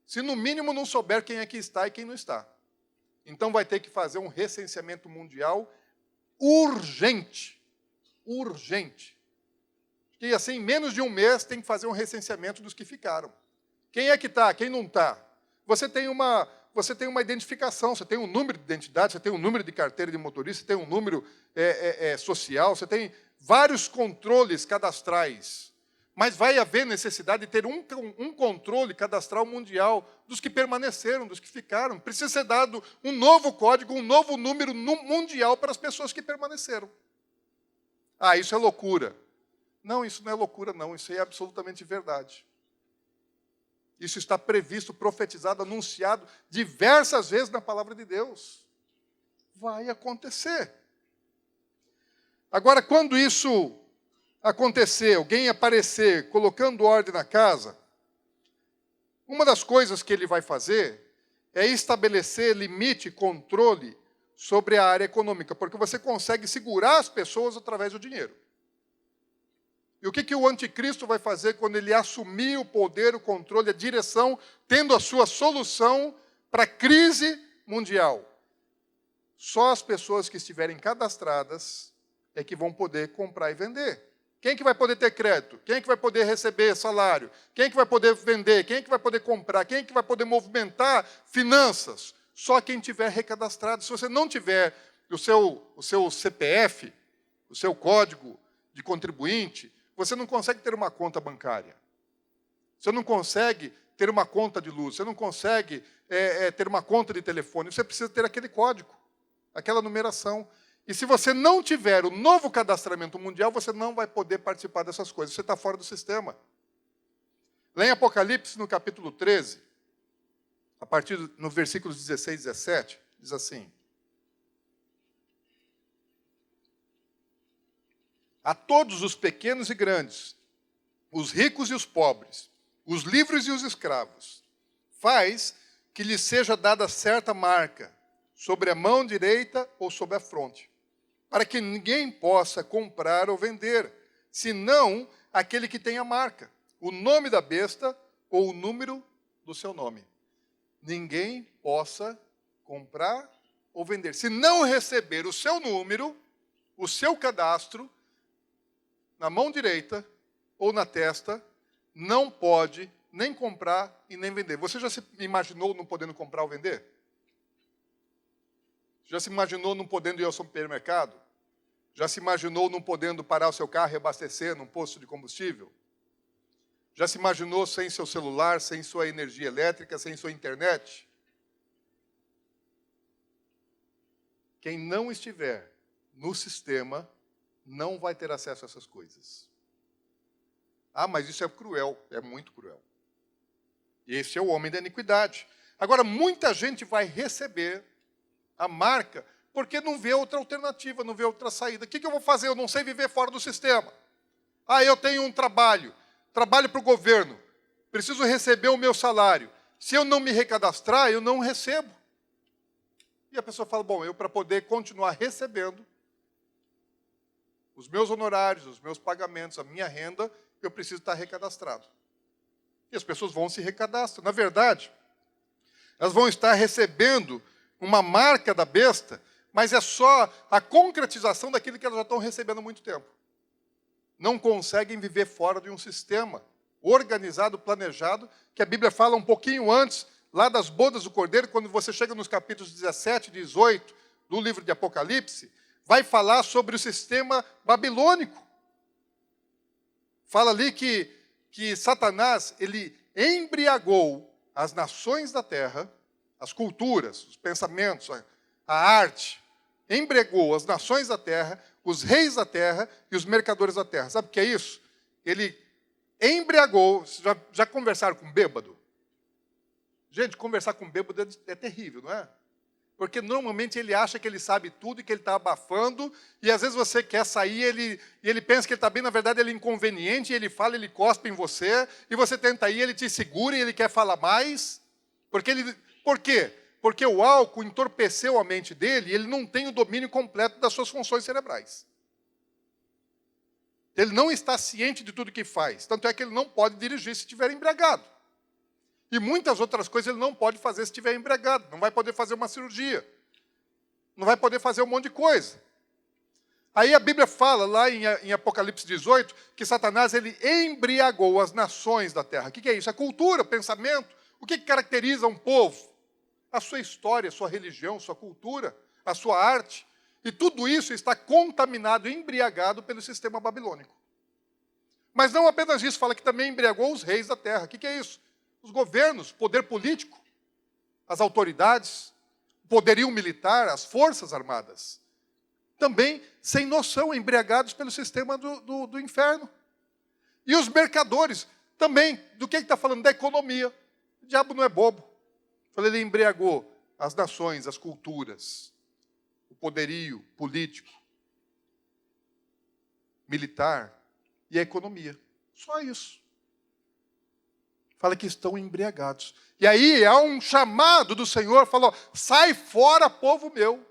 se no mínimo não souber quem é que está e quem não está. Então vai ter que fazer um recenseamento mundial urgente. Urgente. E assim, em menos de um mês, tem que fazer um recenseamento dos que ficaram. Quem é que está, quem não está? Você tem uma identificação, você tem um número de identidade, você tem um número de carteira de motorista, você tem um número social, você tem vários controles cadastrais. Mas vai haver necessidade de ter um controle cadastral mundial dos que permaneceram, dos que ficaram. Precisa ser dado um novo código, um novo número mundial para as pessoas que permaneceram. Ah, isso é loucura. Não, isso não é loucura, não. Isso é absolutamente verdade. Isso está previsto, profetizado, anunciado diversas vezes na palavra de Deus. Vai acontecer. Agora, quando isso acontecer, alguém aparecer colocando ordem na casa, uma das coisas que ele vai fazer é estabelecer limite e controle sobre a área econômica, porque você consegue segurar as pessoas através do dinheiro. E o que o anticristo vai fazer quando ele assumir o poder, o controle, a direção, tendo a sua solução para a crise mundial? Só as pessoas que estiverem cadastradas é que vão poder comprar e vender. Quem é que vai poder ter crédito? Quem é que vai poder receber salário? Quem é que vai poder vender? Quem é que vai poder comprar? Quem é que vai poder movimentar finanças? Só quem tiver recadastrado. Se você não tiver o seu CPF, o seu código de contribuinte, você não consegue ter uma conta bancária. Você não consegue ter uma conta de luz. Você não consegue ter uma conta de telefone. Você precisa ter aquele código, aquela numeração. E se você não tiver o novo cadastramento mundial, você não vai poder participar dessas coisas. Você está fora do sistema. Lá em Apocalipse, no capítulo 13, a partir no versículos 16 e 17, diz assim: a todos os pequenos e grandes, os ricos e os pobres, os livres e os escravos, faz que lhes seja dada certa marca sobre a mão direita ou sobre a fronte, para que ninguém possa comprar ou vender, senão aquele que tem a marca, o nome da besta ou o número do seu nome. Ninguém possa comprar ou vender. Se não receber o seu número, o seu cadastro, na mão direita ou na testa, não pode nem comprar e nem vender. Você já se imaginou não podendo comprar ou vender? Já se imaginou não podendo ir ao supermercado? Já se imaginou não podendo parar o seu carro e abastecer num posto de combustível? Já se imaginou sem seu celular, sem sua energia elétrica, sem sua internet? Quem não estiver no sistema não vai ter acesso a essas coisas. Ah, mas isso é cruel. É muito cruel. E esse é o homem da iniquidade. Agora, muita gente vai receber a marca porque não vê outra alternativa, não vê outra saída. O que eu vou fazer? Eu não sei viver fora do sistema. Ah, eu tenho um trabalho para o governo, preciso receber o meu salário. Se eu não me recadastrar, eu não recebo. E a pessoa fala, bom, eu para poder continuar recebendo os meus honorários, os meus pagamentos, a minha renda, eu preciso estar recadastrado. E as pessoas vão se recadastrar. Na verdade, elas vão estar recebendo uma marca da besta, mas é só a concretização daquilo que elas já estão recebendo há muito tempo. Não conseguem viver fora de um sistema organizado, planejado, que a Bíblia fala um pouquinho antes, lá das bodas do Cordeiro, quando você chega nos capítulos 17 e 18 do livro de Apocalipse, vai falar sobre o sistema babilônico. Fala ali que Satanás, ele embriagou as nações da terra, as culturas, os pensamentos, a arte, embriagou as nações da terra, os reis da terra e os mercadores da terra. Sabe o que é isso? Ele embriagou. Já conversaram com bêbado? Gente, conversar com bêbado é terrível, não é? Porque normalmente ele acha que ele sabe tudo e que ele está abafando, e às vezes você quer sair e ele pensa que ele está bem, na verdade ele é inconveniente, e ele fala, ele cospe em você, e você tenta ir, ele te segura e ele quer falar mais. Por quê? Porque o álcool entorpeceu a mente dele e ele não tem o domínio completo das suas funções cerebrais. Ele não está ciente de tudo que faz. Tanto é que ele não pode dirigir se estiver embriagado. E muitas outras coisas ele não pode fazer se estiver embriagado. Não vai poder fazer uma cirurgia. Não vai poder fazer um monte de coisa. Aí a Bíblia fala, lá em Apocalipse 18, que Satanás ele embriagou as nações da terra. O que é isso? É cultura, pensamento. O que caracteriza um povo? A sua história, a sua religião, a sua cultura, a sua arte. E tudo isso está contaminado, embriagado pelo sistema babilônico. Mas não apenas isso, fala que também embriagou os reis da terra. O que é isso? Os governos, poder político, as autoridades, o poderio militar, as forças armadas. Também sem noção, embriagados pelo sistema do inferno. E os mercadores, também, do que está falando? Da economia. O diabo não é bobo. Ele embriagou as nações, as culturas, o poderio político, militar e a economia. Só isso. Fala que estão embriagados. E aí há um chamado do Senhor, falou, sai fora, povo meu.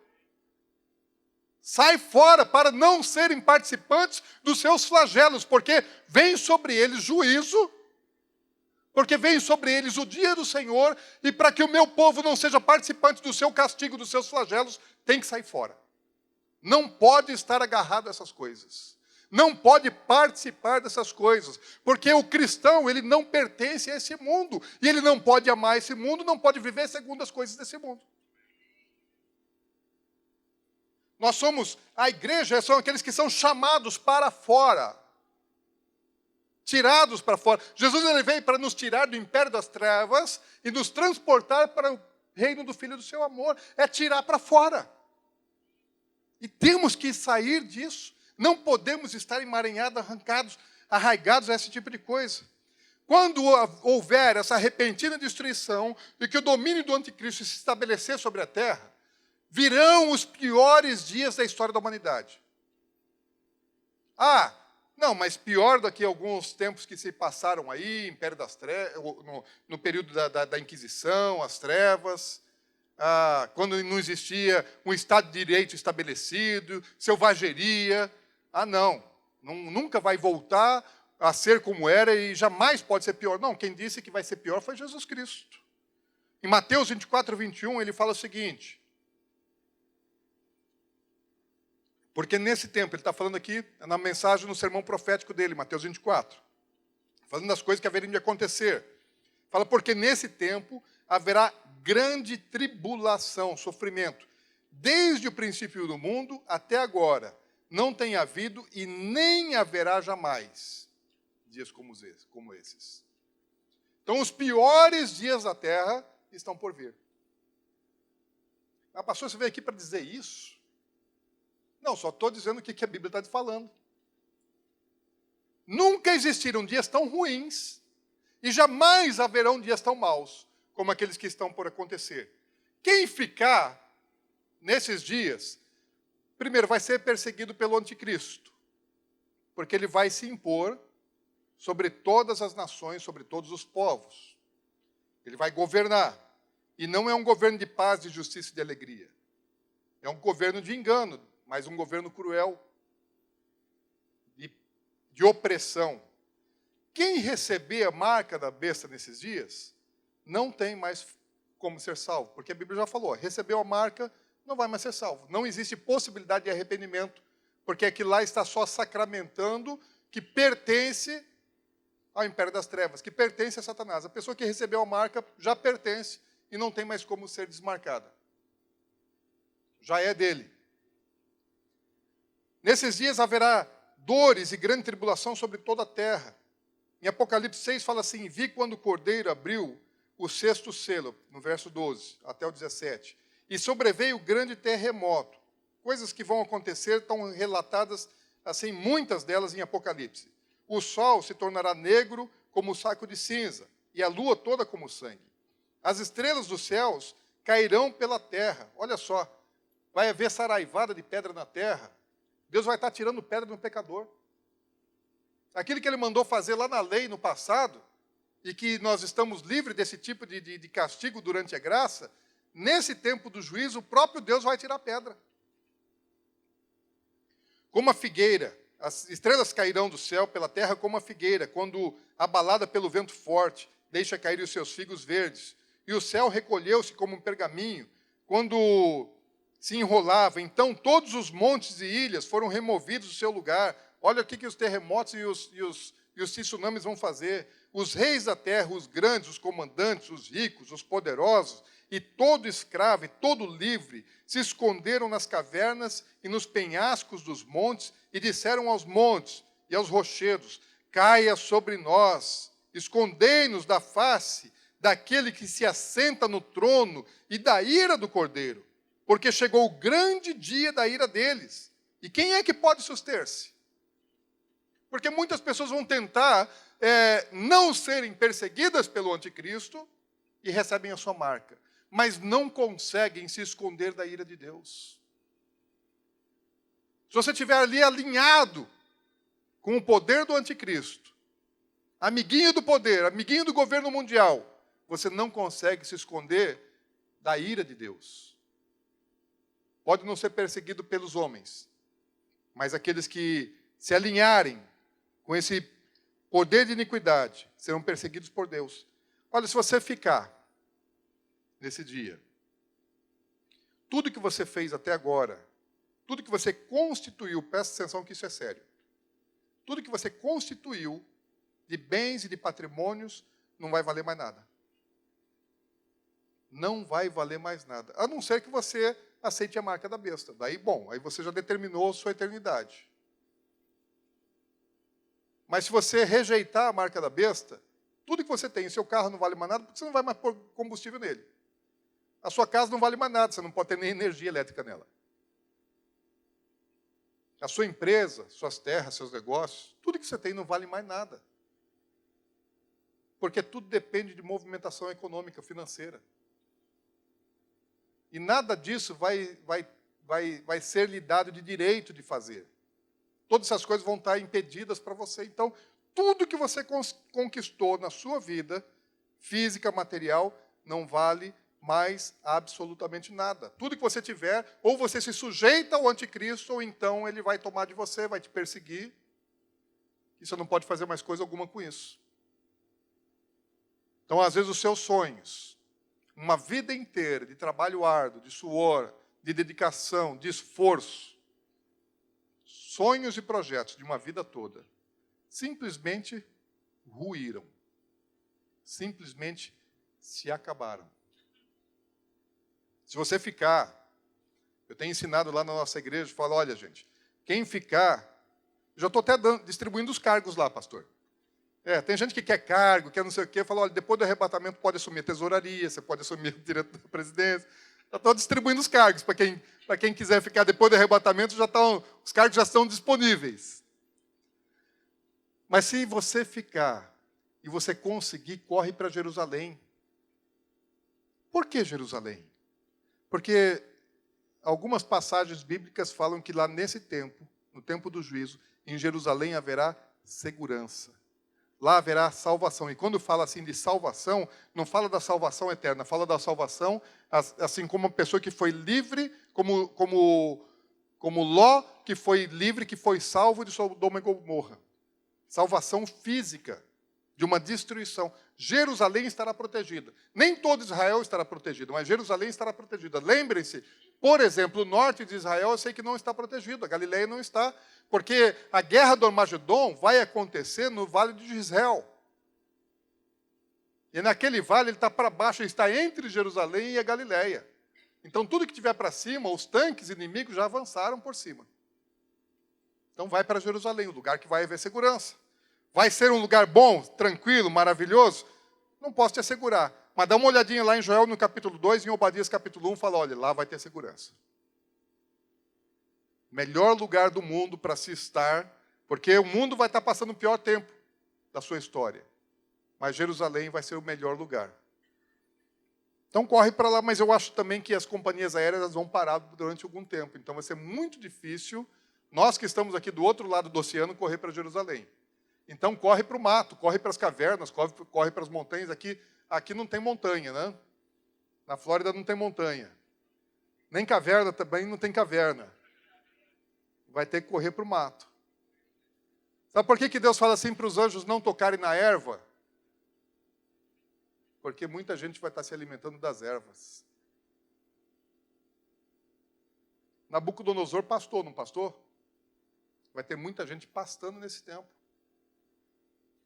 Sai fora para não serem participantes dos seus flagelos, porque vem sobre eles juízo, porque vem sobre eles o dia do Senhor, e para que o meu povo não seja participante do seu castigo, dos seus flagelos, tem que sair fora. Não pode estar agarrado a essas coisas. Não pode participar dessas coisas, porque o cristão, ele não pertence a esse mundo, e ele não pode amar esse mundo, não pode viver segundo as coisas desse mundo. Nós somos, a igreja são aqueles que são chamados para fora, tirados para fora. Jesus ele veio para nos tirar do império das trevas e nos transportar para o reino do Filho do seu amor. É tirar para fora. E temos que sair disso. Não podemos estar emaranhados, arraigados a esse tipo de coisa. Quando houver essa repentina destruição e que o domínio do anticristo se estabelecer sobre a terra, virão os piores dias da história da humanidade. Ah, não, mas pior do que alguns tempos que se passaram aí, Império das Trevas, no período da Inquisição, as trevas, quando não existia um Estado de Direito estabelecido, selvageria. Ah, não, nunca vai voltar a ser como era e jamais pode ser pior. Não, quem disse que vai ser pior foi Jesus Cristo. Em Mateus 24, 21, ele fala o seguinte, porque nesse tempo, ele está falando aqui na mensagem, no sermão profético dele, Mateus 24, falando das coisas que haveriam de acontecer. Fala, porque nesse tempo haverá grande tribulação, sofrimento, desde o princípio do mundo até agora, não tem havido e nem haverá jamais dias como esses. Então, os piores dias da terra estão por vir. Ah, pastor, você veio aqui para dizer isso? Não, só estou dizendo o que a Bíblia está falando. Nunca existiram dias tão ruins e jamais haverão dias tão maus como aqueles que estão por acontecer. Quem ficar nesses dias, primeiro, vai ser perseguido pelo anticristo, porque ele vai se impor sobre todas as nações, sobre todos os povos. Ele vai governar. E não é um governo de paz, de justiça e de alegria. É um governo de engano, mas um governo cruel, de opressão. Quem receber a marca da besta nesses dias, não tem mais como ser salvo. Porque a Bíblia já falou, recebeu a marca, não vai mais ser salvo. Não existe possibilidade de arrependimento, porque aquilo lá está só sacramentando que pertence ao império das trevas, que pertence a Satanás. A pessoa que recebeu a marca já pertence e não tem mais como ser desmarcada. Já é dele. Nesses dias haverá dores e grande tribulação sobre toda a terra. Em Apocalipse 6 fala assim, vi quando o Cordeiro abriu o 6º selo, no verso 12 até o 17, e sobreveio grande terremoto. Coisas que vão acontecer estão relatadas, assim, muitas delas em Apocalipse. O sol se tornará negro como saco de cinza, e a lua toda como sangue. As estrelas dos céus cairão pela terra. Olha só, vai haver saraivada de pedra na terra. Deus vai estar tirando pedra do pecador. Aquilo que ele mandou fazer lá na lei, no passado, e que nós estamos livres desse tipo de castigo durante a graça, nesse tempo do juízo, o próprio Deus vai tirar pedra. Como a figueira, as estrelas cairão do céu pela terra como a figueira, quando abalada pelo vento forte, deixa cair os seus figos verdes. E o céu recolheu-se como um pergaminho, quando se enrolava. Então todos os montes e ilhas foram removidos do seu lugar. Olha o que os terremotos e os tsunamis vão fazer. Os reis da terra, os grandes, os comandantes, os ricos, os poderosos, e todo escravo e todo livre, se esconderam nas cavernas e nos penhascos dos montes, e disseram aos montes e aos rochedos, caia sobre nós, escondei-nos da face daquele que se assenta no trono e da ira do Cordeiro, porque chegou o grande dia da ira deles. E quem é que pode suster-se? Porque muitas pessoas vão tentar não serem perseguidas pelo anticristo e recebem a sua marca, mas não conseguem se esconder da ira de Deus. Se você estiver ali alinhado com o poder do anticristo, amiguinho do poder, amiguinho do governo mundial, você não consegue se esconder da ira de Deus. Pode não ser perseguido pelos homens, mas aqueles que se alinharem com esse poder de iniquidade serão perseguidos por Deus. Olha, se você ficar nesse dia, tudo que você fez até agora, tudo que você constituiu, presta atenção que isso é sério, tudo que você constituiu de bens e de patrimônios não vai valer mais nada. Não vai valer mais nada, a não ser que você aceite a marca da besta. Daí, bom, aí você já determinou a sua eternidade. Mas se você rejeitar a marca da besta, tudo que você tem, o seu carro não vale mais nada, porque você não vai mais pôr combustível nele. A sua casa não vale mais nada, você não pode ter nem energia elétrica nela. A sua empresa, suas terras, seus negócios, tudo que você tem não vale mais nada. Porque tudo depende de movimentação econômica, financeira. E nada disso vai ser lhe dado de direito de fazer. Todas essas coisas vão estar impedidas para você. Então, tudo que você conquistou na sua vida, física, material, não vale mais absolutamente nada. Tudo que você tiver, ou você se sujeita ao anticristo, ou então ele vai tomar de você, vai te perseguir, e você não pode fazer mais coisa alguma com isso. Então, às vezes, os seus sonhos, uma vida inteira de trabalho árduo, de suor, de dedicação, de esforço, sonhos e projetos de uma vida toda, simplesmente ruíram. Simplesmente se acabaram. Se você ficar, eu tenho ensinado lá na nossa igreja, falo, olha gente, quem ficar, já estou até distribuindo os cargos lá, pastor. Tem gente que quer cargo, quer não sei o quê, fala, olha, depois do arrebatamento pode assumir a tesouraria, você pode assumir o diretor da presidência. Já estou distribuindo os cargos, para quem quiser ficar depois do arrebatamento, os cargos já estão disponíveis. Mas se você ficar e você conseguir, corre para Jerusalém. Por que Jerusalém? Porque algumas passagens bíblicas falam que lá nesse tempo, no tempo do juízo, em Jerusalém haverá segurança. Lá haverá salvação. E quando fala assim de salvação, não fala da salvação eterna, fala da salvação, assim como uma pessoa que foi livre, como Ló, que foi livre, que foi salvo de Sodoma e Gomorra. Salvação física, de uma destruição. Jerusalém estará protegida. Nem todo Israel estará protegido, mas Jerusalém estará protegida. Lembrem-se, por exemplo, o norte de Israel eu sei que não está protegido, a Galileia não está, porque a guerra do Armagedon vai acontecer no vale de Jezreel. E naquele vale ele está para baixo, ele está entre Jerusalém e a Galileia. Então tudo que tiver para cima, os tanques inimigos já avançaram por cima. Então vai para Jerusalém, o lugar que vai haver segurança. Vai ser um lugar bom, tranquilo, maravilhoso? Não posso te assegurar. Mas dá uma olhadinha lá em Joel no capítulo 2, em Obadias capítulo 1, fala, olha, lá vai ter segurança. Melhor lugar do mundo para se estar, porque o mundo vai estar passando o pior tempo da sua história. Mas Jerusalém vai ser o melhor lugar. Então corre para lá, mas eu acho também que as companhias aéreas vão parar durante algum tempo. Então vai ser muito difícil, nós que estamos aqui do outro lado do oceano, correr para Jerusalém. Então corre para o mato, corre para as cavernas, corre para as montanhas. Aqui não tem montanha, né? Na Flórida não tem montanha. Nem caverna também não tem caverna. Vai ter que correr para o mato. Sabe por que Deus fala assim para os anjos não tocarem na erva? Porque muita gente vai estar se alimentando das ervas. Nabucodonosor pastou, não pastou? Vai ter muita gente pastando nesse tempo.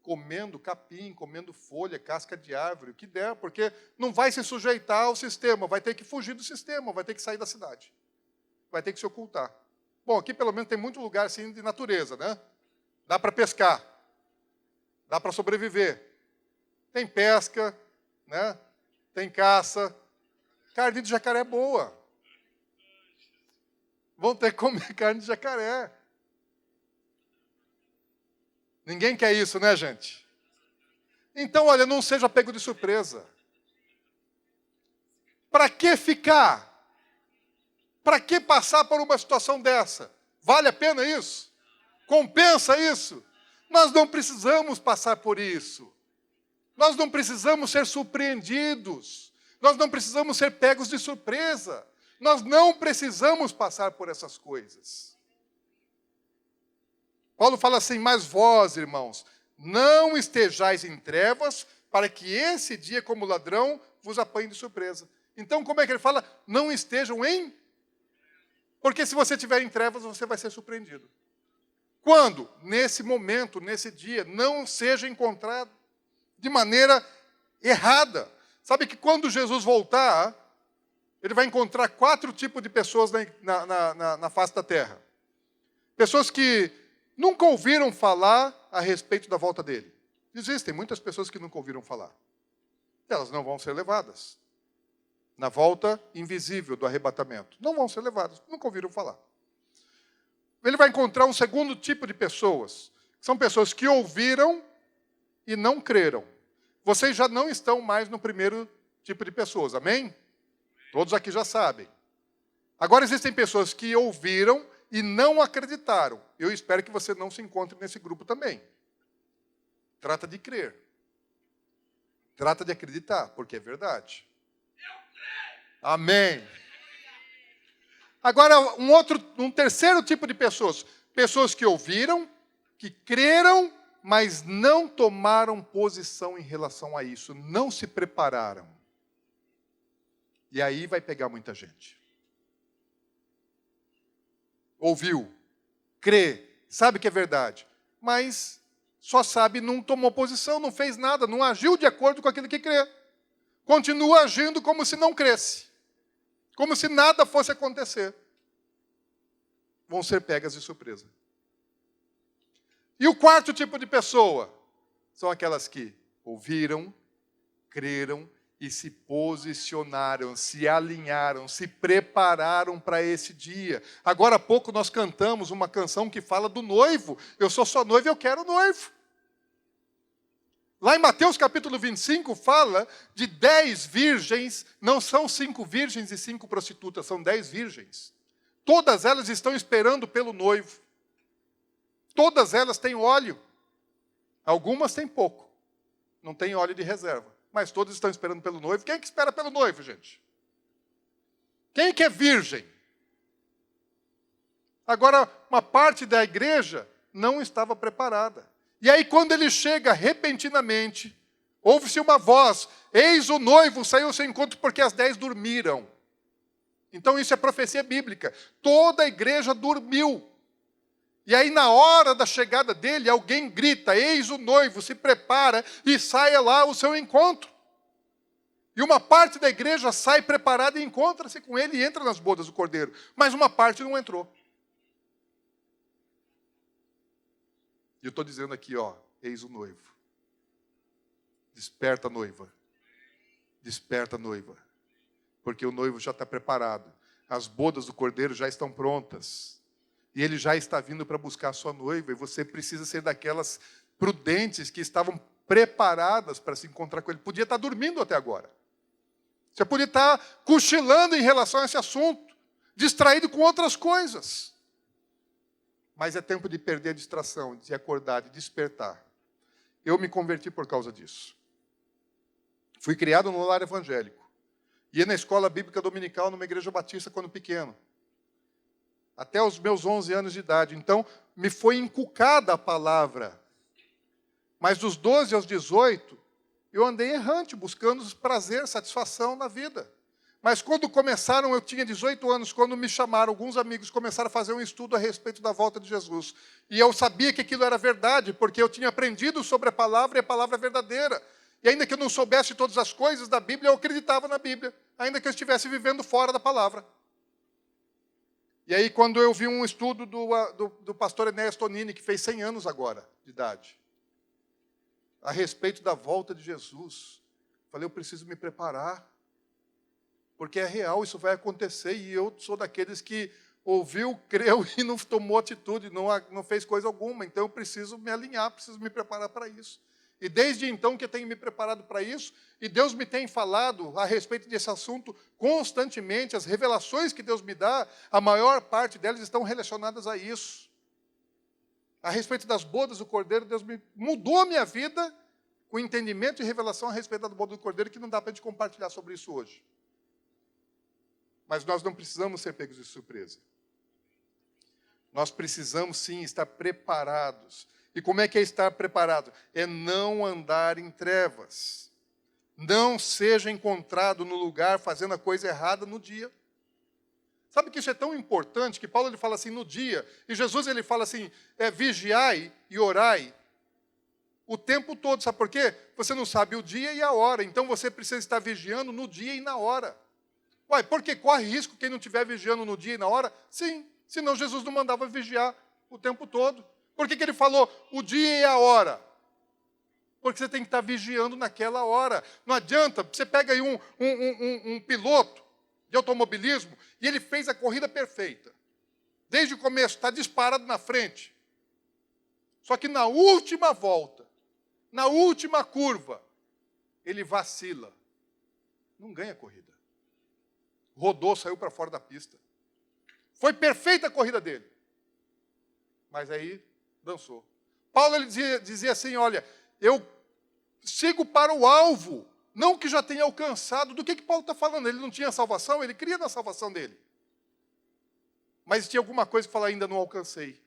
Comendo capim, comendo folha, casca de árvore, o que der, porque não vai se sujeitar ao sistema, vai ter que fugir do sistema, vai ter que sair da cidade. Vai ter que se ocultar. Bom, aqui pelo menos tem muito lugar assim de natureza, né? Dá para pescar. Dá para sobreviver. Tem pesca, né? Tem caça. Carne de jacaré é boa. Vão ter que comer carne de jacaré. Ninguém quer isso, né, gente? Então, olha, não seja pego de surpresa. Para que ficar? Para que passar por uma situação dessa? Vale a pena isso? Compensa isso? Nós não precisamos passar por isso. Nós não precisamos ser surpreendidos. Nós não precisamos ser pegos de surpresa. Nós não precisamos passar por essas coisas. Paulo fala assim, mas vós, irmãos, não estejais em trevas, para que esse dia, como ladrão, vos apanhe de surpresa. Então, como é que ele fala? Não estejam em... Porque se você estiver em trevas, você vai ser surpreendido. Quando? Nesse momento, nesse dia, não seja encontrado de maneira errada. Sabe que quando Jesus voltar, ele vai encontrar 4 tipos de pessoas na face da terra. Pessoas que nunca ouviram falar a respeito da volta dele. Existem muitas pessoas que nunca ouviram falar. Elas não vão ser levadas. Na volta invisível do arrebatamento. Não vão ser levadas, nunca ouviram falar. Ele vai encontrar um segundo tipo de pessoas. São pessoas que ouviram e não creram. Vocês já não estão mais no primeiro tipo de pessoas, amém? Todos aqui já sabem. Agora existem pessoas que ouviram e não acreditaram. Eu espero que você não se encontre nesse grupo também. Trata de crer. Trata de acreditar, porque é verdade. Amém. Agora, um terceiro tipo de pessoas. Pessoas que ouviram, que creram, mas não tomaram posição em relação a isso. Não se prepararam. E aí vai pegar muita gente. Ouviu, crê, sabe que é verdade, mas só sabe, não tomou posição, não fez nada, não agiu de acordo com aquilo que crê. Continua agindo como se não cresce, como se nada fosse acontecer. Vão ser pegas de surpresa. E o quarto tipo de pessoa São aquelas que ouviram, creram e se posicionaram, se alinharam, se prepararam para esse dia. Agora há pouco nós cantamos uma canção que fala do noivo. Eu sou só noivo e eu quero noivo. Lá em Mateus capítulo 25 fala de 10 virgens, não são 5 virgens e 5 prostitutas, são 10 virgens. Todas elas estão esperando pelo noivo. Todas elas têm óleo. Algumas têm pouco. Não tem óleo de reserva. Mas todos estão esperando pelo noivo. Quem é que espera pelo noivo, gente? Quem é que é virgem? Agora, uma parte da igreja não estava preparada. E aí, quando ele chega repentinamente, ouve-se uma voz: eis o noivo, saiu ao seu encontro porque as 10 dormiram. Então isso é profecia bíblica. Toda a igreja dormiu. E aí, na hora da chegada dele, alguém grita: eis o noivo, se prepara e saia lá ao seu encontro. E uma parte da igreja sai preparada e encontra-se com ele e entra nas bodas do Cordeiro. Mas uma parte não entrou. E eu estou dizendo aqui, ó, eis o noivo. Desperta, noiva. Desperta, noiva. Porque o noivo já está preparado. As bodas do Cordeiro já estão prontas. E ele já está vindo para buscar a sua noiva. E você precisa ser daquelas prudentes que estavam preparadas para se encontrar com ele. Podia estar dormindo até agora. Você podia estar cochilando em relação a esse assunto. Distraído com outras coisas. Mas é tempo de perder a distração, de acordar, de despertar. Eu me converti por causa disso. Fui criado no lar evangélico. Ia na escola bíblica dominical numa igreja batista quando pequeno. Até os meus 11 anos de idade. Então, me foi inculcada a palavra. Mas dos 12 aos 18, eu andei errante, buscando prazer, satisfação na vida. Mas quando começaram, eu tinha 18 anos, quando me chamaram, alguns amigos começaram a fazer um estudo a respeito da volta de Jesus. E eu sabia que aquilo era verdade, porque eu tinha aprendido sobre a palavra e a palavra é verdadeira. E ainda que eu não soubesse todas as coisas da Bíblia, eu acreditava na Bíblia, ainda que eu estivesse vivendo fora da palavra. E aí, quando eu vi um estudo do pastor Enéas Tonini, que fez 100 anos agora de idade, a respeito da volta de Jesus, falei, eu preciso me preparar, porque é real, isso vai acontecer, e eu sou daqueles que ouviu, creu e não tomou atitude, não fez coisa alguma, então eu preciso me alinhar, preciso me preparar para isso. E desde então que eu tenho me preparado para isso, e Deus me tem falado a respeito desse assunto constantemente, as revelações que Deus me dá, a maior parte delas estão relacionadas a isso. A respeito das bodas do Cordeiro, Deus mudou a minha vida com entendimento e revelação a respeito da boda do Cordeiro, que não dá para a gente compartilhar sobre isso hoje. Mas nós não precisamos ser pegos de surpresa. Nós precisamos, sim, estar preparados. E como é que é estar preparado? É não andar em trevas. Não seja encontrado no lugar fazendo a coisa errada no dia. Sabe que isso é tão importante que Paulo ele fala assim no dia, e Jesus ele fala assim, vigiai e orai o tempo todo. Sabe por quê? Você não sabe o dia e a hora, então você precisa estar vigiando no dia e na hora. Uai, porque corre risco quem não estiver vigiando no dia e na hora? Sim, senão Jesus não mandava vigiar o tempo todo. Por que ele falou o dia e a hora? Porque você tem que estar vigiando naquela hora. Não adianta, você pega aí um piloto de automobilismo e ele fez a corrida perfeita. Desde o começo, está disparado na frente. Só que na última volta, na última curva, ele vacila. Não ganha a corrida. Rodou, saiu para fora da pista. Foi perfeita a corrida dele. Mas aí, dançou. Paulo ele dizia assim, olha, eu sigo para o alvo, não que já tenha alcançado. Do que Paulo está falando? Ele não tinha salvação, ele queria da salvação dele. Mas tinha alguma coisa que fala, ainda não alcancei.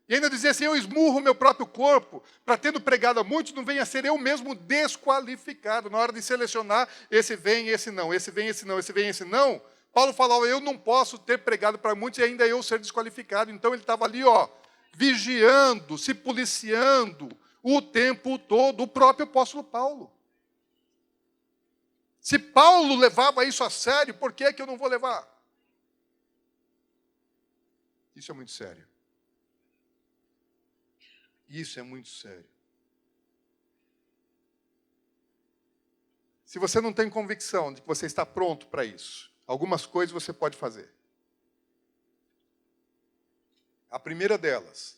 E ainda dizia assim, eu esmurro o meu próprio corpo, para tendo pregado a muitos, não venha a ser eu mesmo desqualificado. Na hora de selecionar, esse vem, esse não, esse vem, esse não, esse vem, esse não. Paulo falava, eu não posso ter pregado para muitos e ainda eu ser desqualificado. Então ele estava ali, vigiando, se policiando o tempo todo, o próprio apóstolo Paulo. Se Paulo levava isso a sério, por que é que eu não vou levar? Isso é muito sério. Isso é muito sério. Se você não tem convicção de que você está pronto para isso, algumas coisas você pode fazer. A primeira delas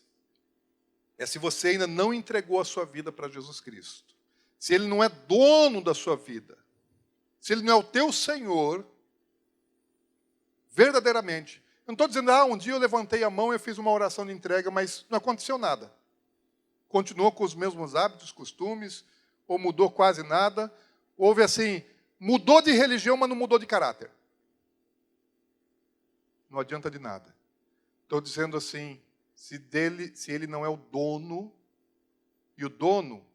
é se você ainda não entregou a sua vida para Jesus Cristo. Se Ele não é dono da sua vida, se Ele não é o teu Senhor, verdadeiramente. Eu não estou dizendo, um dia eu levantei a mão e eu fiz uma oração de entrega, mas não aconteceu nada. Continuou com os mesmos hábitos, costumes, ou mudou quase nada. Houve assim, mudou de religião, mas não mudou de caráter. Não adianta de nada. Estou dizendo assim, se Ele não é o dono, e o dono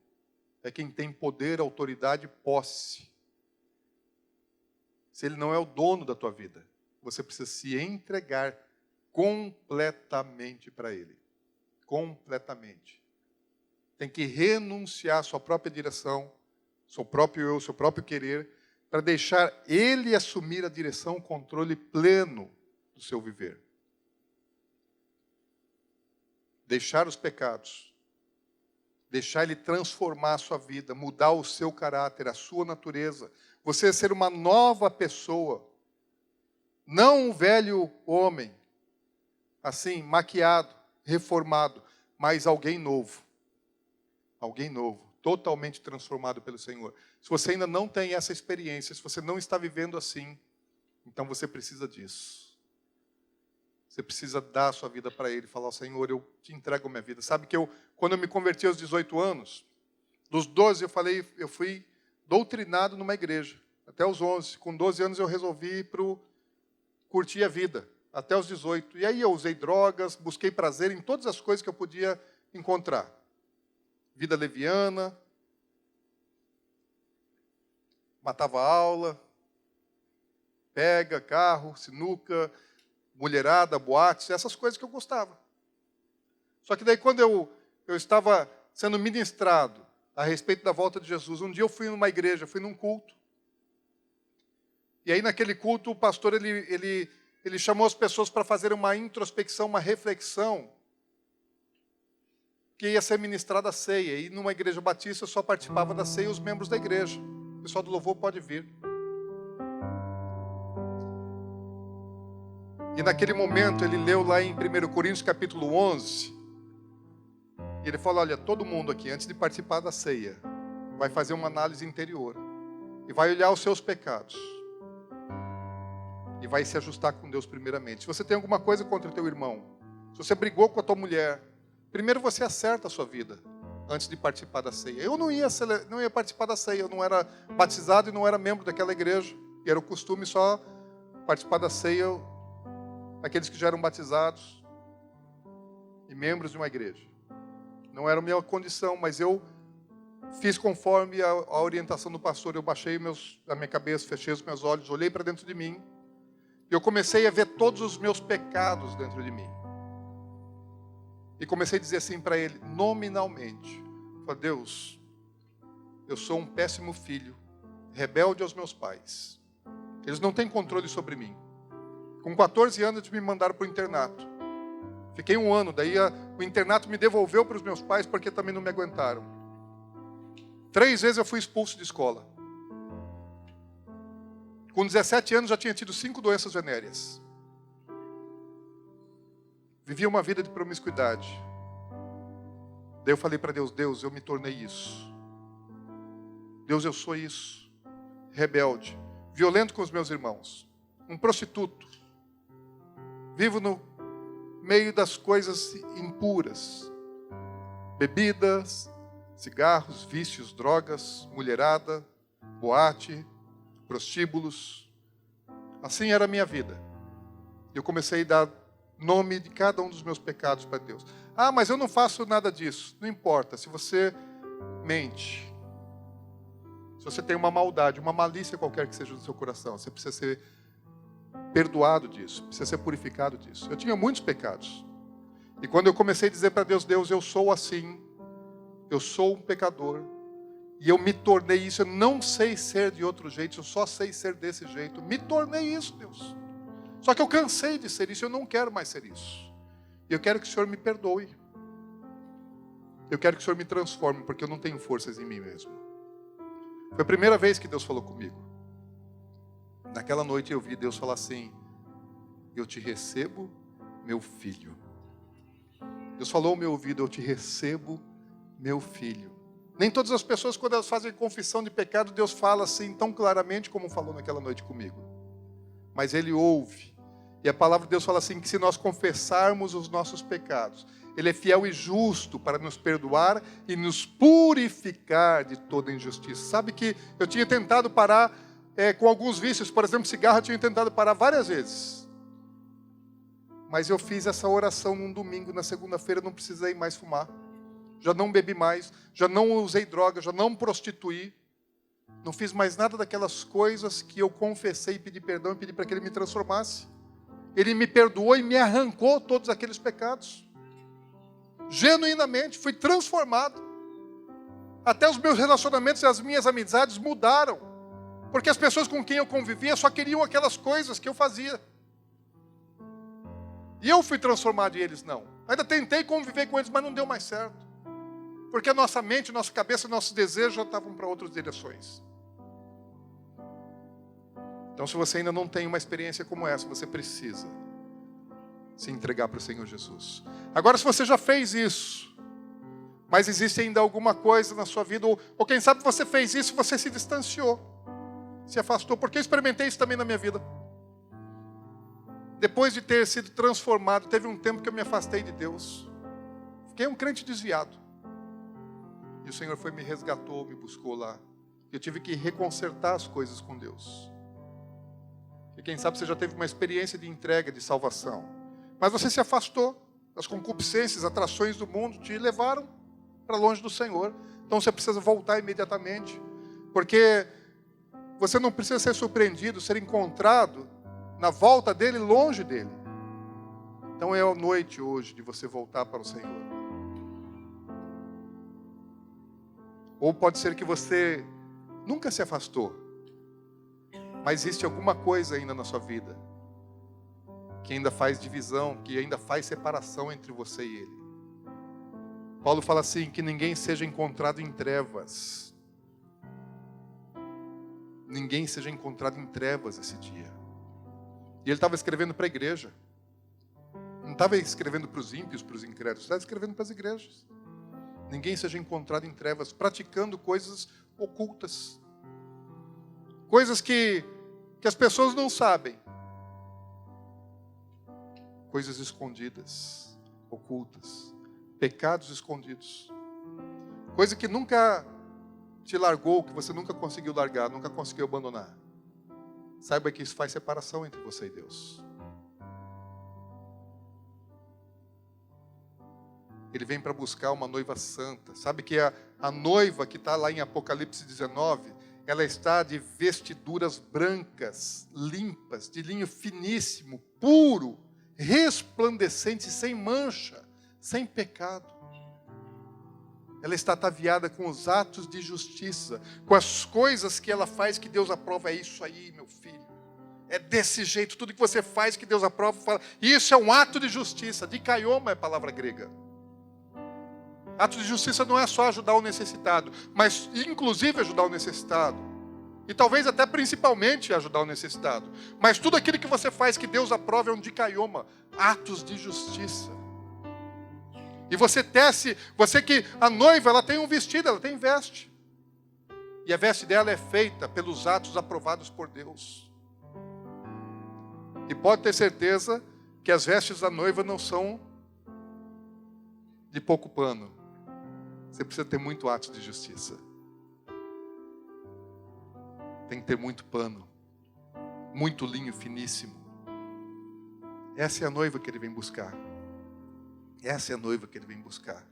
é quem tem poder, autoridade e posse. Se Ele não é o dono da tua vida, você precisa se entregar completamente para Ele. Completamente. Tem que renunciar à sua própria direção, seu próprio eu, seu próprio querer, para deixar Ele assumir a direção, o controle pleno do seu viver. Deixar os pecados. Deixar Ele transformar a sua vida, mudar o seu caráter, a sua natureza. Você ser uma nova pessoa. Não um velho homem, assim, maquiado, reformado, mas alguém novo. Alguém novo, totalmente transformado pelo Senhor. Se você ainda não tem essa experiência, se você não está vivendo assim, então você precisa disso. Você precisa dar a sua vida para Ele, falar, Senhor, eu te entrego a minha vida. Sabe que quando eu me converti aos 18 anos, dos 12 eu fui doutrinado numa igreja, até os 11. Com 12 anos eu resolvi curtir a vida, até os 18. E aí eu usei drogas, busquei prazer em todas as coisas que eu podia encontrar. Vida leviana, matava aula, pega, carro, sinuca, mulherada, boates, essas coisas que eu gostava. Só que daí quando eu estava sendo ministrado a respeito da volta de Jesus, um dia eu fui numa igreja, fui num culto. E aí naquele culto o pastor ele chamou as pessoas para fazer uma introspecção, uma reflexão, que ia ser ministrada a ceia. E numa igreja batista só participava da ceia os membros da igreja. O pessoal do louvor pode vir. E naquele momento ele leu lá em 1 Coríntios capítulo 11. E ele falou, olha, todo mundo aqui, antes de participar da ceia, vai fazer uma análise interior. E vai olhar os seus pecados. E vai se ajustar com Deus primeiramente. Se você tem alguma coisa contra o teu irmão, se você brigou com a tua mulher, primeiro você acerta a sua vida, antes de participar da ceia. Eu não ia participar da ceia, eu não era batizado e não era membro daquela igreja. E era o costume só participar da ceia aqueles que já eram batizados e membros de uma igreja. Não era a minha condição, mas eu fiz conforme a orientação do pastor. Eu baixei a minha cabeça, fechei os meus olhos, olhei para dentro de mim. E eu comecei a ver todos os meus pecados dentro de mim. E comecei a dizer assim para Ele, nominalmente. Falei, Deus, eu sou um péssimo filho, rebelde aos meus pais. Eles não têm controle sobre mim. Com 14 anos eles me mandaram para o internato. Fiquei 1 ano, daí o internato me devolveu para os meus pais porque também não me aguentaram. 3 vezes eu fui expulso de escola. Com 17 anos já tinha tido 5 doenças venéreas. Vivia uma vida de promiscuidade. Daí eu falei para Deus, Deus, eu me tornei isso. Deus, eu sou isso. Rebelde, violento com os meus irmãos. Um prostituto. Vivo no meio das coisas impuras. Bebidas, cigarros, vícios, drogas, mulherada, boate, prostíbulos. Assim era a minha vida. Eu comecei a dar nome de cada um dos meus pecados para Deus. Mas eu não faço nada disso. Não importa. Se você mente, se você tem uma maldade, uma malícia qualquer que seja no seu coração, você precisa ser perdoado disso, precisa ser purificado disso. Eu tinha muitos pecados. E quando eu comecei a dizer para Deus, Deus, eu sou assim, eu sou um pecador, e eu me tornei isso, eu não sei ser de outro jeito, eu só sei ser desse jeito. Me tornei isso, Deus. Só que eu cansei de ser isso, eu não quero mais ser isso. E eu quero que o Senhor me perdoe. Eu quero que o Senhor me transforme, porque eu não tenho forças em mim mesmo. Foi a primeira vez que Deus falou comigo. Naquela noite eu vi Deus falar assim: eu te recebo, meu filho. Deus falou ao meu ouvido: eu te recebo, meu filho. Nem todas as pessoas, quando elas fazem confissão de pecado, Deus fala assim tão claramente como falou naquela noite comigo. Mas Ele ouve. E a palavra de Deus fala assim, que se nós confessarmos os nossos pecados, Ele é fiel e justo para nos perdoar e nos purificar de toda injustiça. Sabe que eu tinha tentado parar com alguns vícios, por exemplo, cigarro, eu tinha tentado parar várias vezes. Mas eu fiz essa oração num domingo, na segunda-feira não precisei mais fumar. Já não bebi mais, já não usei droga, já não prostituí. Não fiz mais nada daquelas coisas que eu confessei, pedi perdão e pedi para que Ele me transformasse. Ele me perdoou e me arrancou todos aqueles pecados. Genuinamente, fui transformado. Até os meus relacionamentos e as minhas amizades mudaram. Porque as pessoas com quem eu convivia só queriam aquelas coisas que eu fazia. E eu fui transformado e eles não. Ainda tentei conviver com eles, mas não deu mais certo. Porque a nossa mente, nossa cabeça, nossos desejos já estavam para outras direções. Então, se você ainda não tem uma experiência como essa, você precisa se entregar para o Senhor Jesus. Agora, se você já fez isso, mas existe ainda alguma coisa na sua vida, ou quem sabe você fez isso e você se distanciou, se afastou, porque eu experimentei isso também na minha vida. Depois de ter sido transformado, teve um tempo que eu me afastei de Deus. Fiquei um crente desviado. E o Senhor me resgatou, me buscou lá. Eu tive que reconsertar as coisas com Deus. E quem sabe você já teve uma experiência de entrega, de salvação. Mas você se afastou. As concupiscências, atrações do mundo te levaram para longe do Senhor. Então você precisa voltar imediatamente. Porque você não precisa ser surpreendido, ser encontrado na volta dele, longe dele. Então é a noite hoje de você voltar para o Senhor. Ou pode ser que você nunca se afastou, mas existe alguma coisa ainda na sua vida que ainda faz divisão, que ainda faz separação entre você e Ele. Paulo fala assim, que ninguém seja encontrado em trevas. Ninguém seja encontrado em trevas esse dia. E ele estava escrevendo para a igreja. Não estava escrevendo para os ímpios, para os incrédulos. Estava escrevendo para as igrejas. Ninguém seja encontrado em trevas, praticando coisas ocultas. Coisas que as pessoas não sabem. Coisas escondidas, ocultas. Pecados escondidos. Coisa que nunca te largou, que você nunca conseguiu largar, nunca conseguiu abandonar. Saiba que isso faz separação entre você e Deus. Ele vem para buscar uma noiva santa. Sabe que a noiva que está lá em Apocalipse 19, ela está de vestiduras brancas, limpas, de linho finíssimo, puro, resplandecente, sem mancha, sem pecado. Ela está ataviada com os atos de justiça, com as coisas que ela faz que Deus aprova. É isso aí, meu filho. É desse jeito, tudo que você faz que Deus aprova, fala, isso é um ato de justiça. Dikaioma é a palavra grega. Ato de justiça não é só ajudar o necessitado, mas inclusive ajudar o necessitado. E talvez até principalmente ajudar o necessitado. Mas tudo aquilo que você faz que Deus aprova é um dikaioma, atos de justiça. E você tece, você que a noiva, ela tem um vestido, ela tem veste. E a veste dela é feita pelos atos aprovados por Deus. E pode ter certeza que as vestes da noiva não são de pouco pano. Você precisa ter muito ato de justiça. Tem que ter muito pano, muito linho finíssimo. Essa é a noiva que ele vem buscar. Essa é a noiva que ele vem buscar.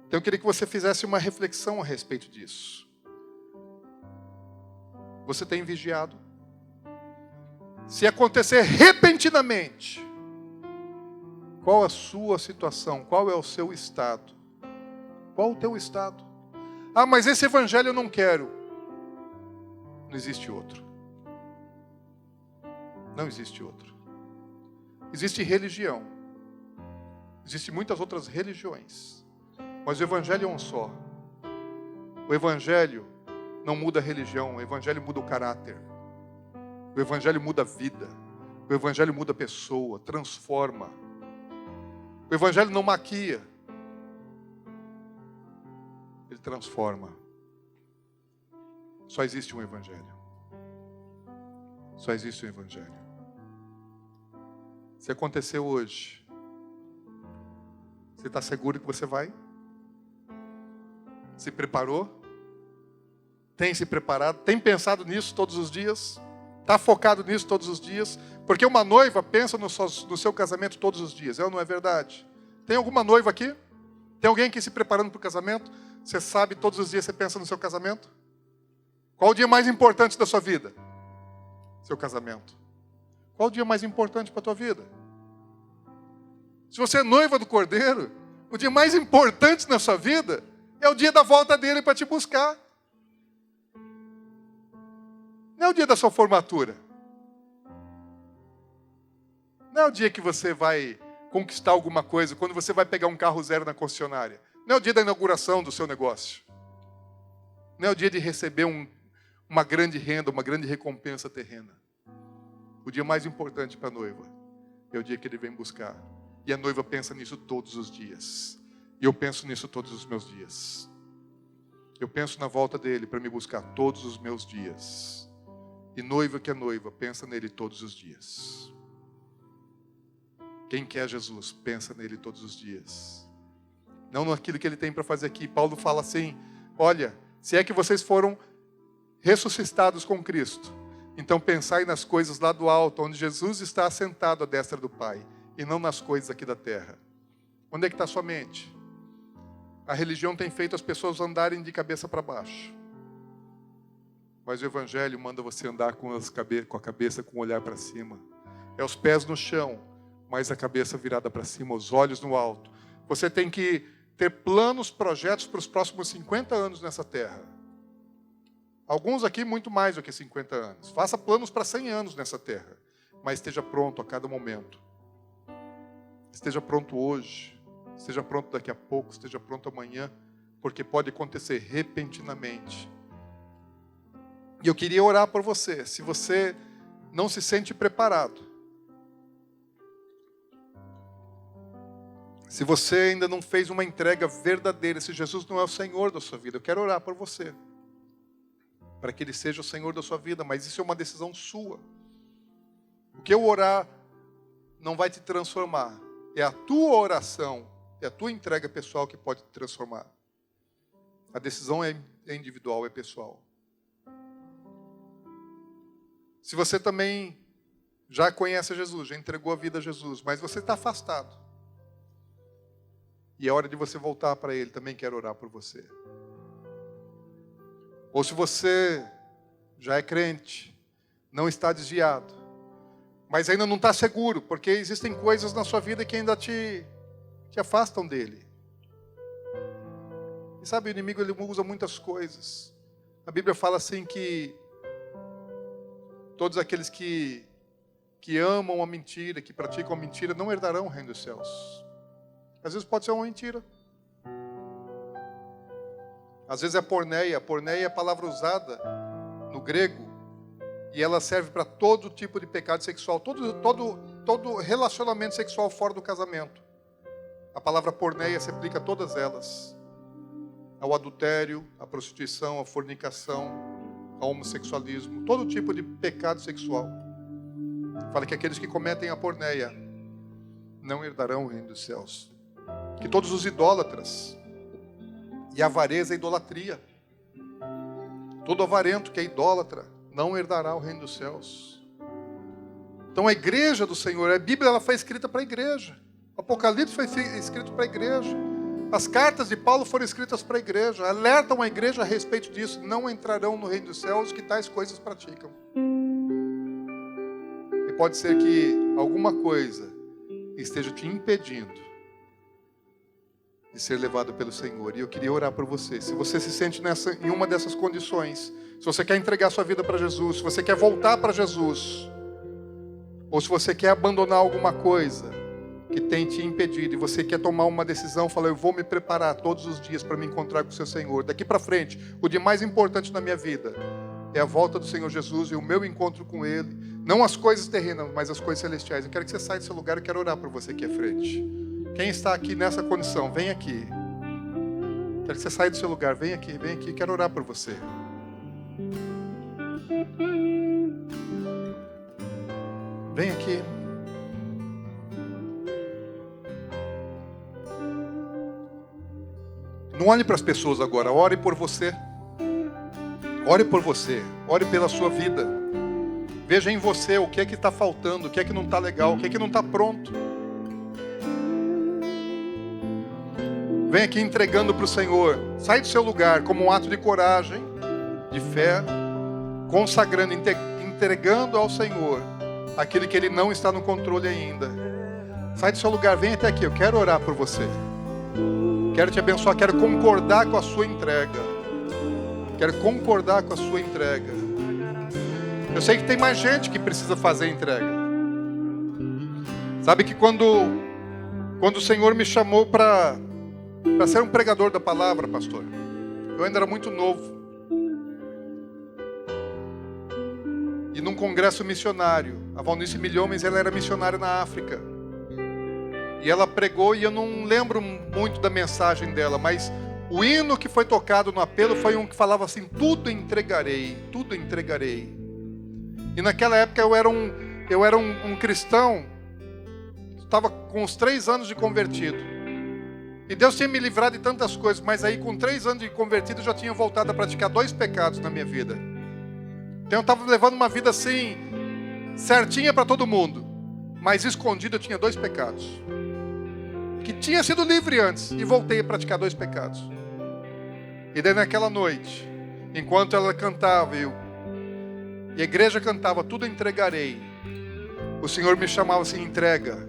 Então eu queria que você fizesse uma reflexão a respeito disso. Você tem vigiado? Se acontecer repentinamente, qual a sua situação? Qual é o seu estado? Qual o teu estado? Ah, mas esse evangelho eu não quero. Não existe outro. Não existe outro. Existe religião. Existem muitas outras religiões. Mas o evangelho é um só. O evangelho não muda a religião, o Evangelho muda o caráter. O Evangelho muda a vida. O Evangelho muda a pessoa, transforma. O Evangelho não maquia. Ele transforma. Só existe um Evangelho. Só existe um Evangelho. Se aconteceu hoje, você está seguro que você vai? Se preparou? Tem se preparado? Tem pensado nisso todos os dias? Está focado nisso todos os dias? Porque uma noiva pensa no seu casamento todos os dias, é ou não é verdade? Tem alguma noiva aqui? Tem alguém aqui se preparando para o casamento? Você sabe, todos os dias você pensa no seu casamento? Qual o dia mais importante da sua vida? Seu casamento. Qual o dia mais importante para a tua vida? Se você é noiva do Cordeiro, o dia mais importante na sua vida é o dia da volta dele para te buscar. Não é o dia da sua formatura. Não é o dia que você vai conquistar alguma coisa, quando você vai pegar um carro zero na concessionária. Não é o dia da inauguração do seu negócio. Não é o dia de receber uma grande renda, uma grande recompensa terrena. O dia mais importante para a noiva é o dia que ele vem buscar. E a noiva pensa nisso todos os dias. E eu penso nisso todos os meus dias. Eu penso na volta dele para me buscar todos os meus dias. E noiva que é noiva, pensa nele todos os dias. Quem quer Jesus, pensa nele todos os dias. Não naquilo que ele tem para fazer aqui. Paulo fala assim, olha, se é que vocês foram ressuscitados com Cristo, então pensai nas coisas lá do alto, onde Jesus está assentado à destra do Pai, e não nas coisas aqui da terra. Onde é que está a sua mente? A religião tem feito as pessoas andarem de cabeça para baixo. Mas o Evangelho manda você andar com a cabeça, com o olhar para cima. É os pés no chão, mas a cabeça virada para cima, os olhos no alto. Você tem que ter planos, projetos para os próximos 50 anos nessa terra. Alguns aqui muito mais do que 50 anos. Faça planos para 100 anos nessa terra. Mas esteja pronto a cada momento. Esteja pronto hoje. Esteja pronto daqui a pouco. Esteja pronto amanhã. Porque pode acontecer repentinamente. E eu queria orar por você. Se você não se sente preparado. Se você ainda não fez uma entrega verdadeira. Se Jesus não é o Senhor da sua vida. Eu quero orar por você. Para que Ele seja o Senhor da sua vida. Mas isso é uma decisão sua. O que eu orar não vai te transformar. É a tua oração, é a tua entrega pessoal que pode te transformar. A decisão é individual, é pessoal. Se você também já conhece Jesus, já entregou a vida a Jesus, mas você está afastado. E é hora de você voltar para Ele, também quero orar por você. Ou se você já é crente, não está desviado, mas ainda não está seguro, porque existem coisas na sua vida que ainda te afastam dele. E sabe, o inimigo ele usa muitas coisas. A Bíblia fala assim que todos aqueles que amam a mentira, que praticam a mentira, não herdarão o reino dos céus. Às vezes pode ser uma mentira. Às vezes é porneia. A porneia é a palavra usada no grego. E ela serve para todo tipo de pecado sexual. Todo relacionamento sexual fora do casamento. A palavra porneia se aplica a todas elas. Ao adultério, à prostituição, à fornicação, ao homossexualismo. Todo tipo de pecado sexual. Fala que aqueles que cometem a porneia não herdarão o reino dos céus. Que todos os idólatras. E a avareza é idolatria. Todo avarento que é idólatra não herdará o reino dos céus. Então a igreja do Senhor, a Bíblia ela foi escrita para a igreja. O Apocalipse foi escrito para a igreja. As cartas de Paulo foram escritas para a igreja. Alertam a igreja a respeito disso. Não entrarão no reino dos céus que tais coisas praticam. E pode ser que alguma coisa esteja te impedindo de ser levado pelo Senhor. E eu queria orar por você. Se você se sente em uma dessas condições, se você quer entregar sua vida para Jesus, se você quer voltar para Jesus, ou se você quer abandonar alguma coisa, que tem te impedido, e você quer tomar uma decisão, fala, eu vou me preparar todos os dias para me encontrar com o seu Senhor. Daqui para frente, o dia mais importante na minha vida é a volta do Senhor Jesus e o meu encontro com Ele. Não as coisas terrenas, mas as coisas celestiais. Eu quero que você saia do seu lugar, eu quero orar por você aqui à frente. Quem está aqui nessa condição, vem aqui. Quero que você saia do seu lugar, vem aqui, quero orar por você. Vem aqui. Não olhe para as pessoas agora, ore por você. Ore por você, ore pela sua vida. Veja em você o que é que está faltando, o que é que não está legal, o que é que não está pronto. Vem aqui entregando para o Senhor. Sai do seu lugar como um ato de coragem, de fé, consagrando, entregando ao Senhor aquilo que Ele não está no controle ainda. Sai do seu lugar, vem até aqui, eu quero orar por você. Quero te abençoar, quero concordar com a sua entrega. Quero concordar com a sua entrega. Eu sei que tem mais gente que precisa fazer a entrega. Sabe que quando o Senhor me chamou para ser um pregador da palavra, pastor, eu ainda era muito novo. E num congresso missionário, a Valnice Milhomens, ela era missionária na África. E ela pregou, e eu não lembro muito da mensagem dela, mas o hino que foi tocado no apelo foi um que falava assim, tudo entregarei, tudo entregarei. E naquela época eu era um cristão, estava com uns 3 anos de convertido. E Deus tinha me livrado de tantas coisas, mas aí com 3 anos de convertido eu já tinha voltado a praticar 2 pecados na minha vida. Então eu estava levando uma vida assim, certinha para todo mundo, mas escondido eu tinha 2 pecados. Que tinha sido livre antes, e voltei a praticar 2 pecados. E daí naquela noite, enquanto ela cantava e a igreja cantava, tudo entregarei, o Senhor me chamava assim, entrega,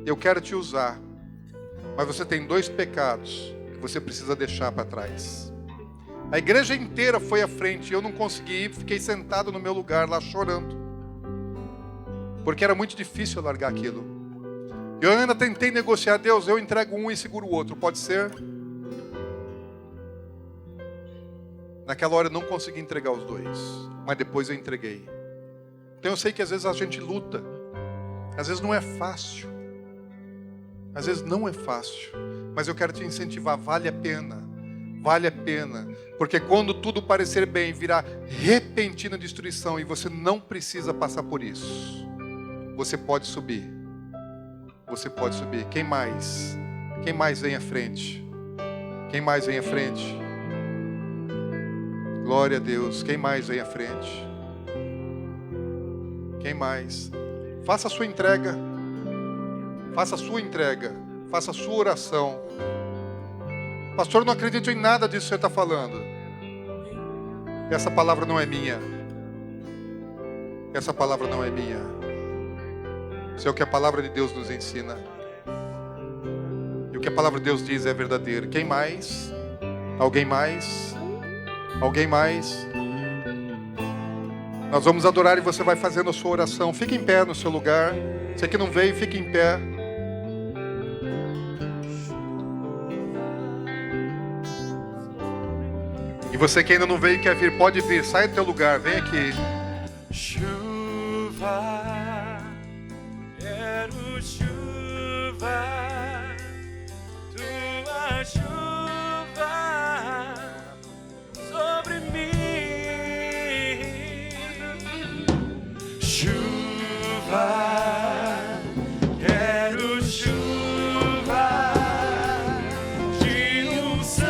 eu quero te usar, mas você tem 2 pecados que você precisa deixar para trás. A igreja inteira foi à frente, eu não consegui ir, fiquei sentado no meu lugar lá chorando, porque era muito difícil largar aquilo. Eu ainda tentei negociar, Deus, eu entrego um e seguro o outro, pode ser? Naquela hora eu não consegui entregar os 2, mas depois eu entreguei. Então eu sei que às vezes a gente luta, às vezes não é fácil, às vezes não é fácil, mas eu quero te incentivar, vale a pena, porque quando tudo parecer bem, virá repentina destruição e você não precisa passar por isso. Você pode subir. Você pode subir. Quem mais? Quem mais vem à frente? Quem mais vem à frente? Glória a Deus. Quem mais vem à frente? Quem mais? Faça a sua entrega. Faça a sua entrega. Faça a sua oração. Pastor, eu não acredito em nada disso que você está falando. Essa palavra não é minha. Essa palavra não é minha. Isso é o que a palavra de Deus nos ensina. E o que a palavra de Deus diz é verdadeiro. Quem mais? Alguém mais? Alguém mais? Nós vamos adorar e você vai fazendo a sua oração. Fique em pé no seu lugar. Você que não veio, fique em pé. E você que ainda não veio e quer vir, pode vir. Sai do teu lugar, vem aqui. Chuva, quero chuva, tua chuva sobre mim. Chuva, quero chuva de unção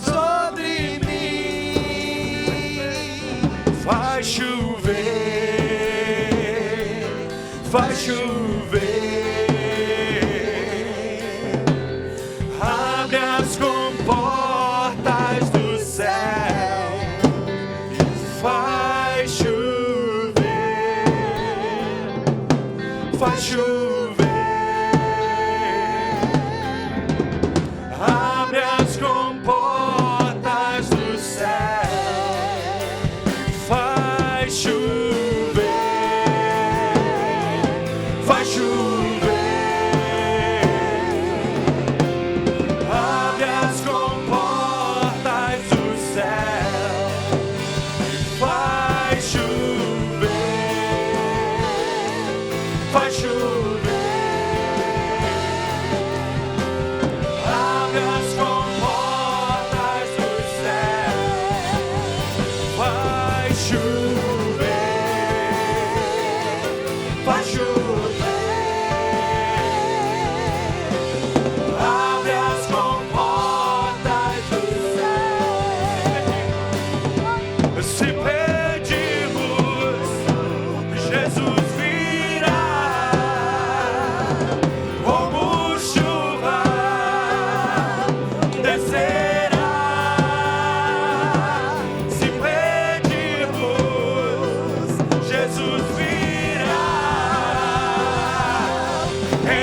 sobre mim. Vai chover, vai chover. Abre as comportas do céu. Vai chover, vai chover. Abre as comportas do céu. Vai chover, faz chover. Abre as comportas do céu, faz chover, faz chover. Abre as comportas do céu. Se pedimos, Jesus virá como chuva, descerá. Se pedimos, Jesus virá.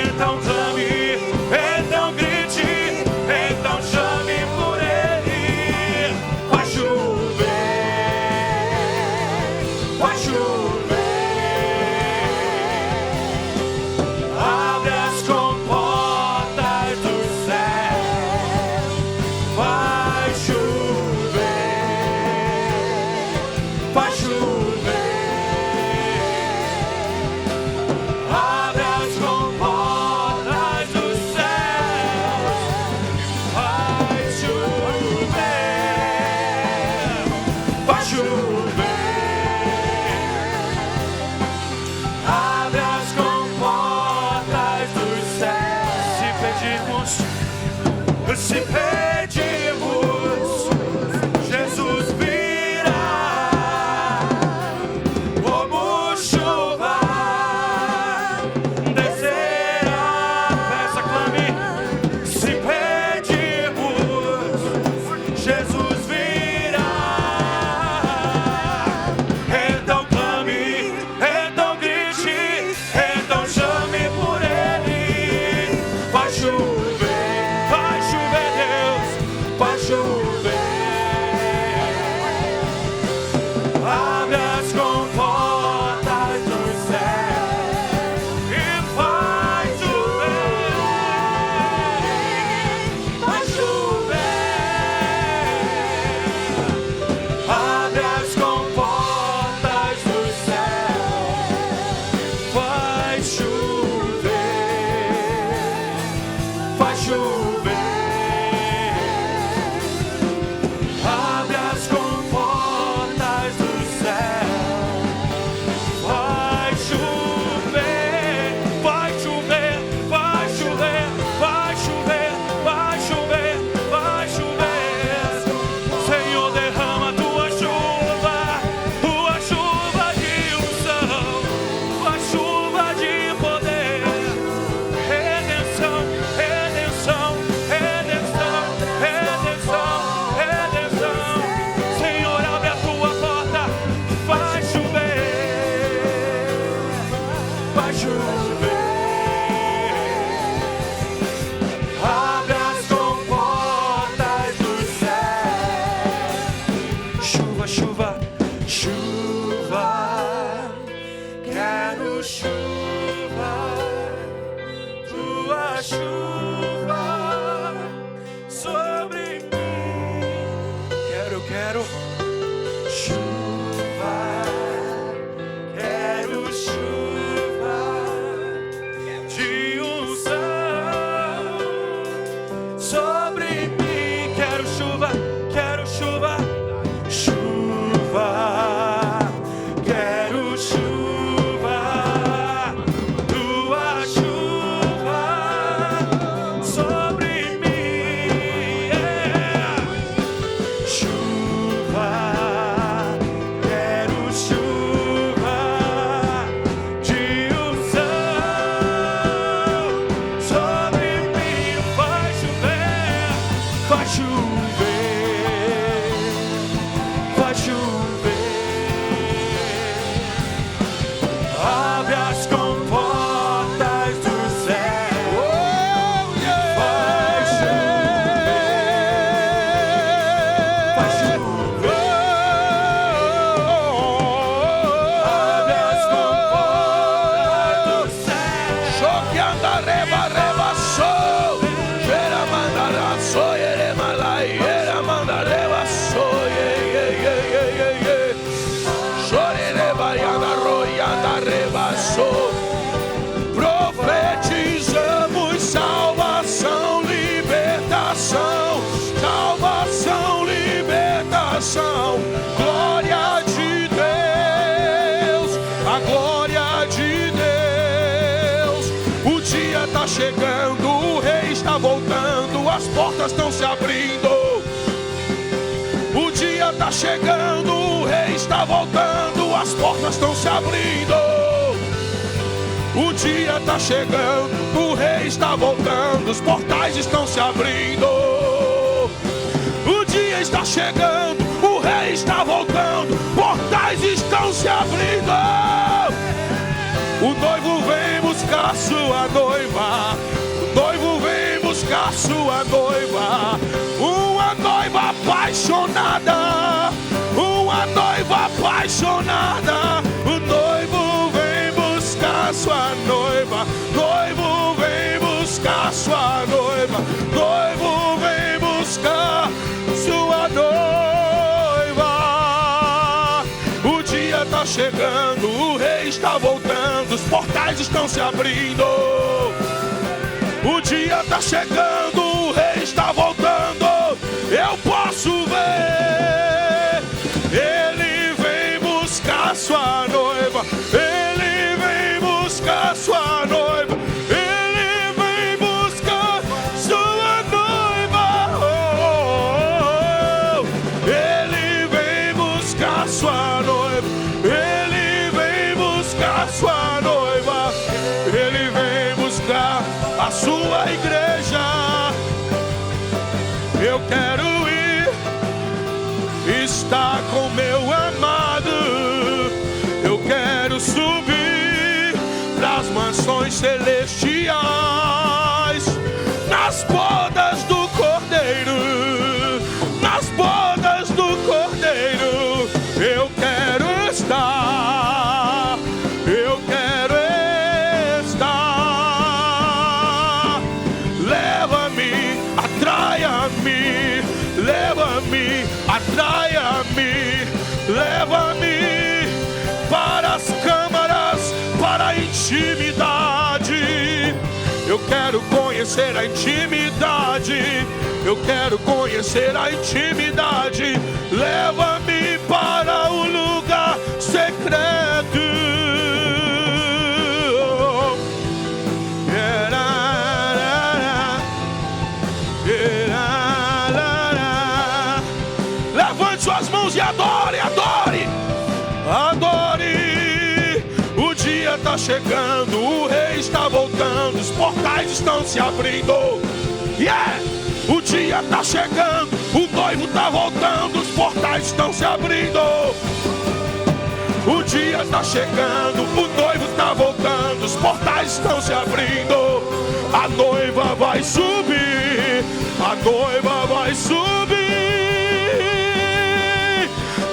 Então clame, então grite, então chame por Ele. Vai chover, vai chover. Abre as comportas do céu, vai chover, vai chover. Abre as comportas do céu, vai chover, vai chover. Abre as comportas do céu. Se pedimos, Jesus virá como chuva, descerá. Peça, clame. Se pedimos, Jesus virá. Então clame, então grite, então chame por Ele. Vai chover, Deus, vai chover. Abre as comportas do céu e vai chover, vai chover. Abre as comportas do céu, vai chover, vai chover. Abre as comportas do céu, vai chover, vai chover, vai chover, vai chover, vai chover, vai chover. Senhor, derrama tua chuva de unção, tua chuva de poder. Redenção, redenção, redenção, redenção, redenção. Senhor, abre a tua porta, vai chover, vai chover. Abre as comportas do céu. Chuva, chuva, chuva. Quero chuva, tua chuva sobre mim. Quero chuva, quero chuva de unção sobre mim. Quero chuva, chuva, quero chuva está chegando, o rei está voltando, as portas estão se abrindo. O dia está chegando, o rei está voltando, as portas estão se abrindo. O dia está chegando, o rei está voltando, os portais estão se abrindo. O dia está chegando, o rei está voltando, portais estão se abrindo. O noivo vem buscar sua noiva, o noivo vem buscar sua noiva. Uma noiva apaixonada, uma noiva apaixonada. O noivo vem buscar sua noiva, noivo vem buscar sua noiva, noivo vem buscar sua noiva. O dia está chegando, o rei está voltando, os portais estão se abrindo. O dia está chegando, o rei está voltando, eu posso ver. Ele vem buscar sua noiva, ele vem buscar sua noiva, ele vem buscar sua noiva. Ele vem buscar sua noiva, ele vem buscar sua noiva, ele vem buscar a sua igreja. Eu quero ir, estar com meu amado. Eu quero subir pras mansões celestiais, nas bodas do Cordeiro, nas bodas do Cordeiro. Eu quero estar, eu quero estar. Leva-me, atraia-me, leva-me, atraia-me, leva-me para as câmaras, para a intimidade. Eu quero conhecer a intimidade, eu quero conhecer a intimidade. Leva-me para o lugar secreto. Levante suas mãos e adore, adore, adore. O dia está chegando, o rei está voltando, os portais estão se abrindo. Yeah! O dia está chegando, o noivo está voltando, os portais estão se abrindo. O dia está chegando, o noivo está voltando, os portais estão se abrindo. A noiva vai subir, a noiva vai subir,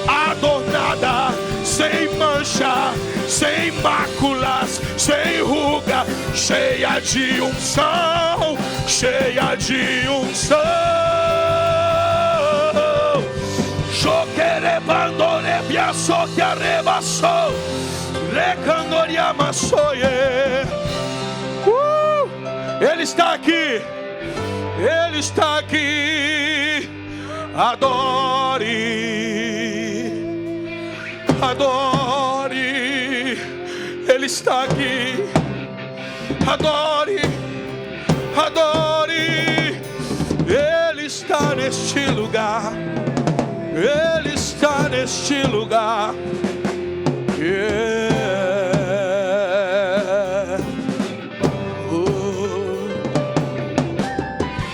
adornada, sem mancha, sem máculas, sem ruga, cheia de unção, cheia de unção. Choquerebandore piaço que arrebaçou, recandoria maçoie. Ele está aqui, ele está aqui. Adore, adore, ele está aqui. Adore, adore, ele está neste lugar, ele está neste lugar. Yeah.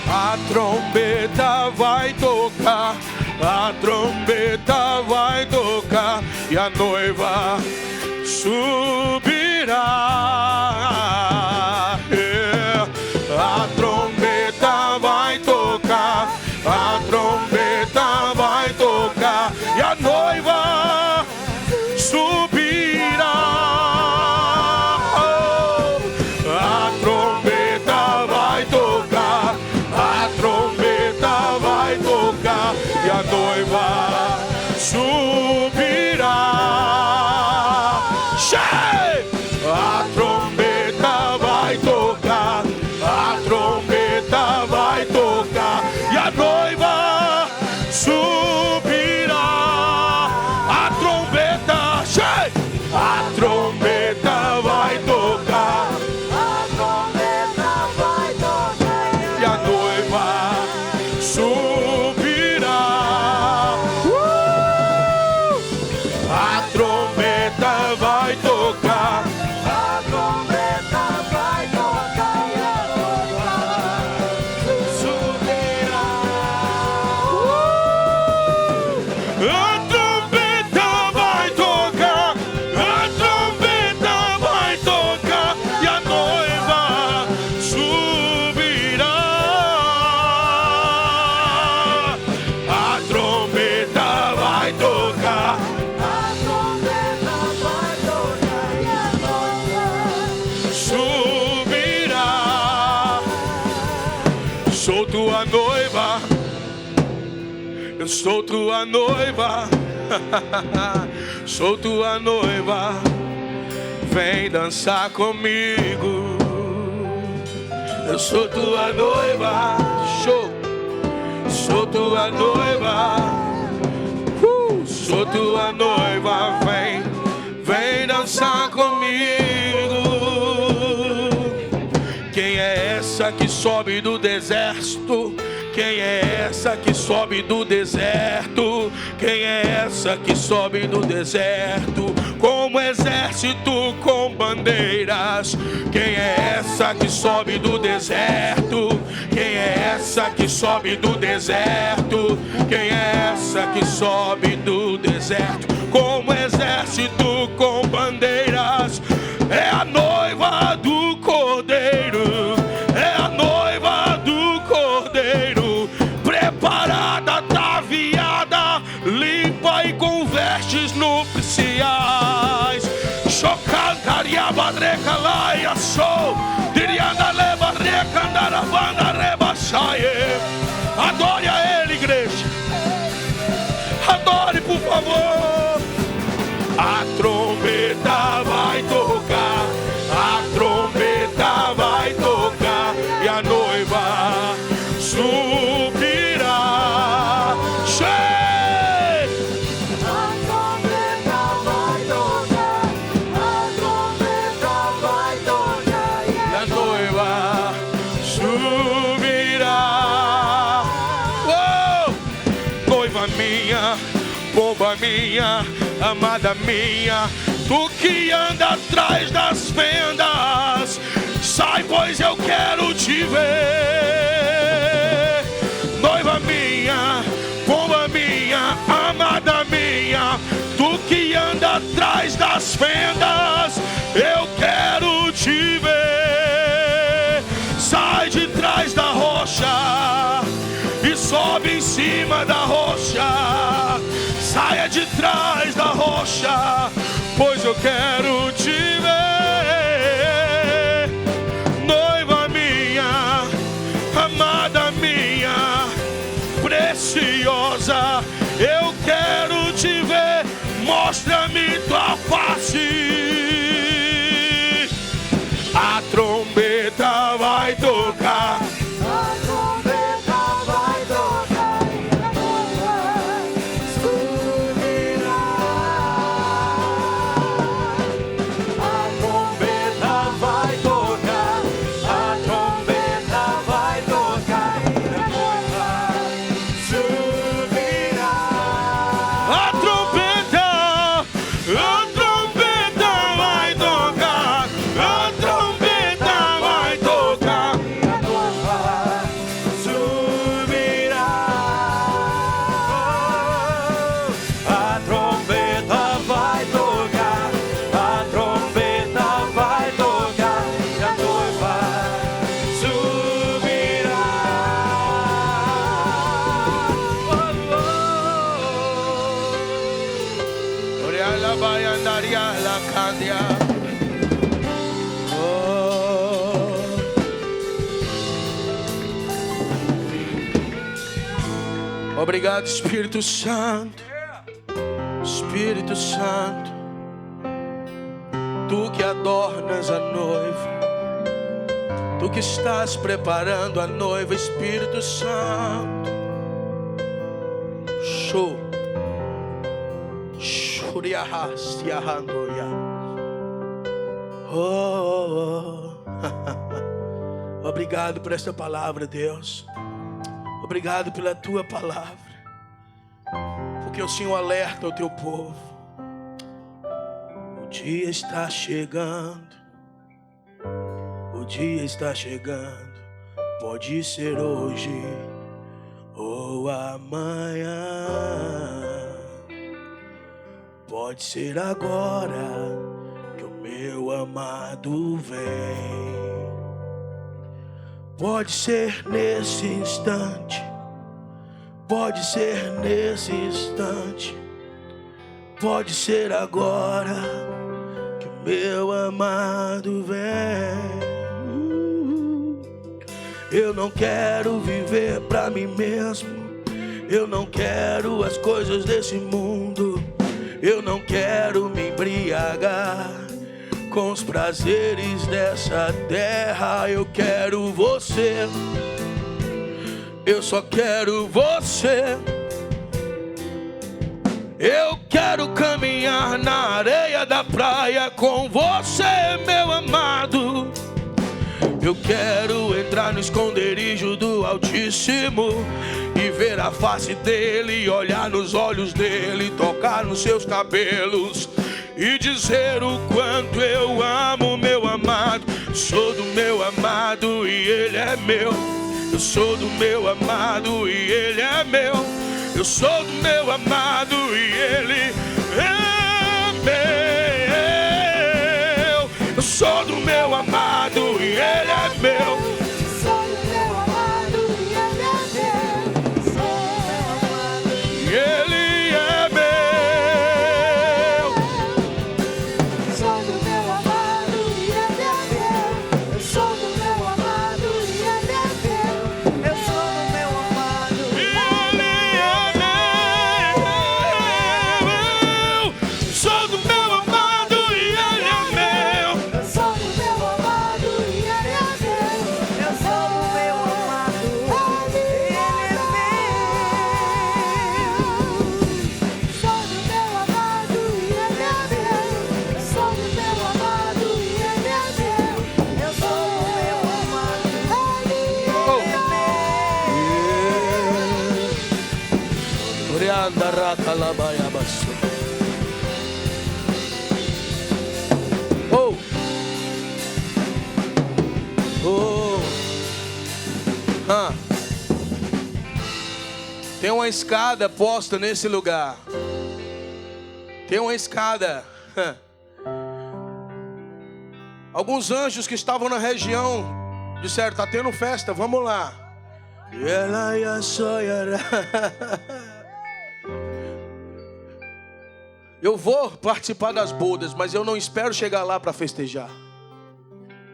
A trombeta vai tocar, a trombeta vai tocar e a noiva subirá. Yeah. A trombeta vai tocar, a trombeta vai tocar e a noiva subirá. A trombeta vai tocar, a trombeta vai tocar e a noiva subirá. Cheio! sou tua noiva. Eu sou tua noiva. Sou tua noiva. Vem dançar comigo. Eu sou tua noiva. Sou tua noiva. Sou tua noiva. Vem dançar comigo. Quem é essa que sobe do deserto? Quem é essa que sobe do deserto? Quem é essa que sobe do deserto? Como exército com bandeiras. Quem é essa que sobe do deserto? Quem é essa que sobe do deserto? Quem é essa que sobe do deserto? Como exército com bandeiras. É a noiva do Cordeiro. É a noiva do Cordeiro. Preparada, ataviada, limpa e com vestes nupciais. Chocantaria barreca laia sou. Dirianda leva recandara banda rebaixaie. Adore a Ele, igreja. Adore, por favor. A trombeta vai tocar. A trombeta vai tocar. E a noiva subirá. Cheio. A trombeta vai tocar. A trombeta vai tocar. E a noiva subirá. Oh! Noiva minha, bomba minha, amada minha, tu que anda atrás das fendas, sai, pois eu quero te ver. Noiva minha, bomba minha, amada minha, tu que anda atrás das fendas, eu quero te ver. Sai de trás da rocha e sobe em cima da rocha. Saia de trás da rocha, pois eu quero te ver. Noiva minha, amada minha, preciosa, eu quero te ver. Mostra-me tua face. A trombeta vai tocar. A trombeta vai tocar. E a noiva subirá. A trombeta vai tocar. A trombeta vai tocar. E a noiva subirá. A trombeta vai tocar. A trombeta vai tocar. E a noiva subirá. A trombeta vai tocar. A trombeta vai tocar. E a noiva subirá. Oriala baiandaria la candia. Obrigado, Espírito Santo. Espírito Santo, tu que adornas a noiva, tu que estás preparando a noiva, Espírito Santo. Show. Oh. Obrigado por esta palavra, Deus. Obrigado pela tua palavra, porque o Senhor alerta o teu povo. O dia está chegando. O dia está chegando. Pode ser hoje ou amanhã. Pode ser agora que o meu amado vem. Pode ser nesse instante. Pode ser nesse instante. Pode ser agora que o meu amado vem. Eu não quero viver pra mim mesmo. Eu não quero as coisas desse mundo. Eu não quero me embriagar com os prazeres dessa terra. Eu quero você. Eu só quero você. Eu quero caminhar na areia da praia com você, meu amado. Eu quero entrar no esconderijo do Altíssimo e ver a face dele, olhar nos olhos dele, tocar nos seus cabelos e dizer o quanto eu amo meu amado. Sou do meu amado e ele é meu. Eu sou do meu amado e ele é meu. Eu sou do meu amado e ele é meu. Eu sou do meu amado e ele é meu. Sou do meu amado e ele é meu. Sou do meu amado E ele é meu. Sou do meu amado e ele é meu. Eu sou do meu amado e ele é meu. Eu sou do meu amado E ele é meu. Sou do meu amado e ele é meu. Eu sou do meu amado e ele é meu. Eu sou do meu amado e ele é meu. Sou do meu amado e ele é meu. Eu sou do meu amado e ele é meu. Eu sou do meu amado e ele é meu. Orianda rakalabaya basso. Oh. Oh. Tem uma escada posta nesse lugar. Tem uma escada. Alguns anjos que estavam na região disseram: tá tendo festa, vamos lá. E ela ia sonhar. Eu vou participar das bodas, mas eu não espero chegar lá para festejar.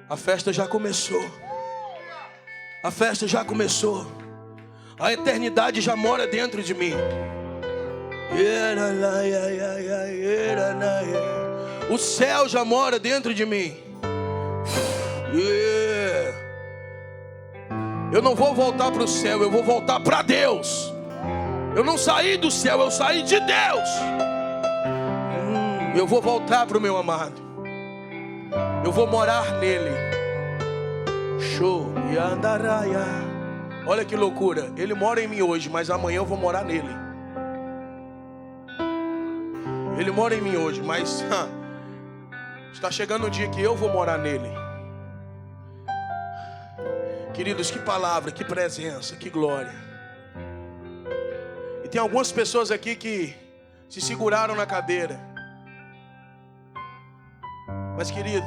A festa já começou. A festa já começou. A eternidade já mora dentro de mim. O céu já mora dentro de mim. Eu não vou voltar para o céu, eu vou voltar para Deus. Eu não saí do céu, eu saí de Deus. Eu vou voltar para o meu amado. Eu vou morar nele. Show e andaraia. Olha que loucura. Ele mora em mim hoje, mas amanhã eu vou morar nele. Ele mora em mim hoje, mas está chegando o dia que eu vou morar nele. Queridos, que palavra, que presença, que glória. E tem algumas pessoas aqui que se seguraram na cadeira. Mas, querido,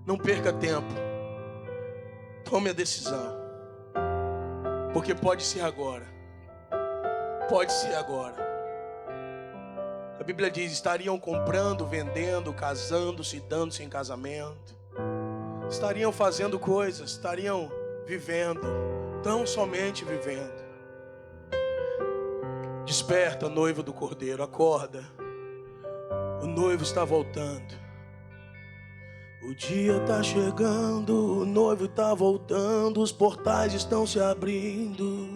não perca tempo. Tome a decisão. Porque pode ser agora. Pode ser agora. A Bíblia diz: estariam comprando, vendendo, casando-se, dando-se em casamento. Estariam fazendo coisas, estariam vivendo, tão somente vivendo. Desperta, noivo do Cordeiro, acorda. O noivo está voltando. O dia está chegando, o noivo está voltando, os portais estão se abrindo.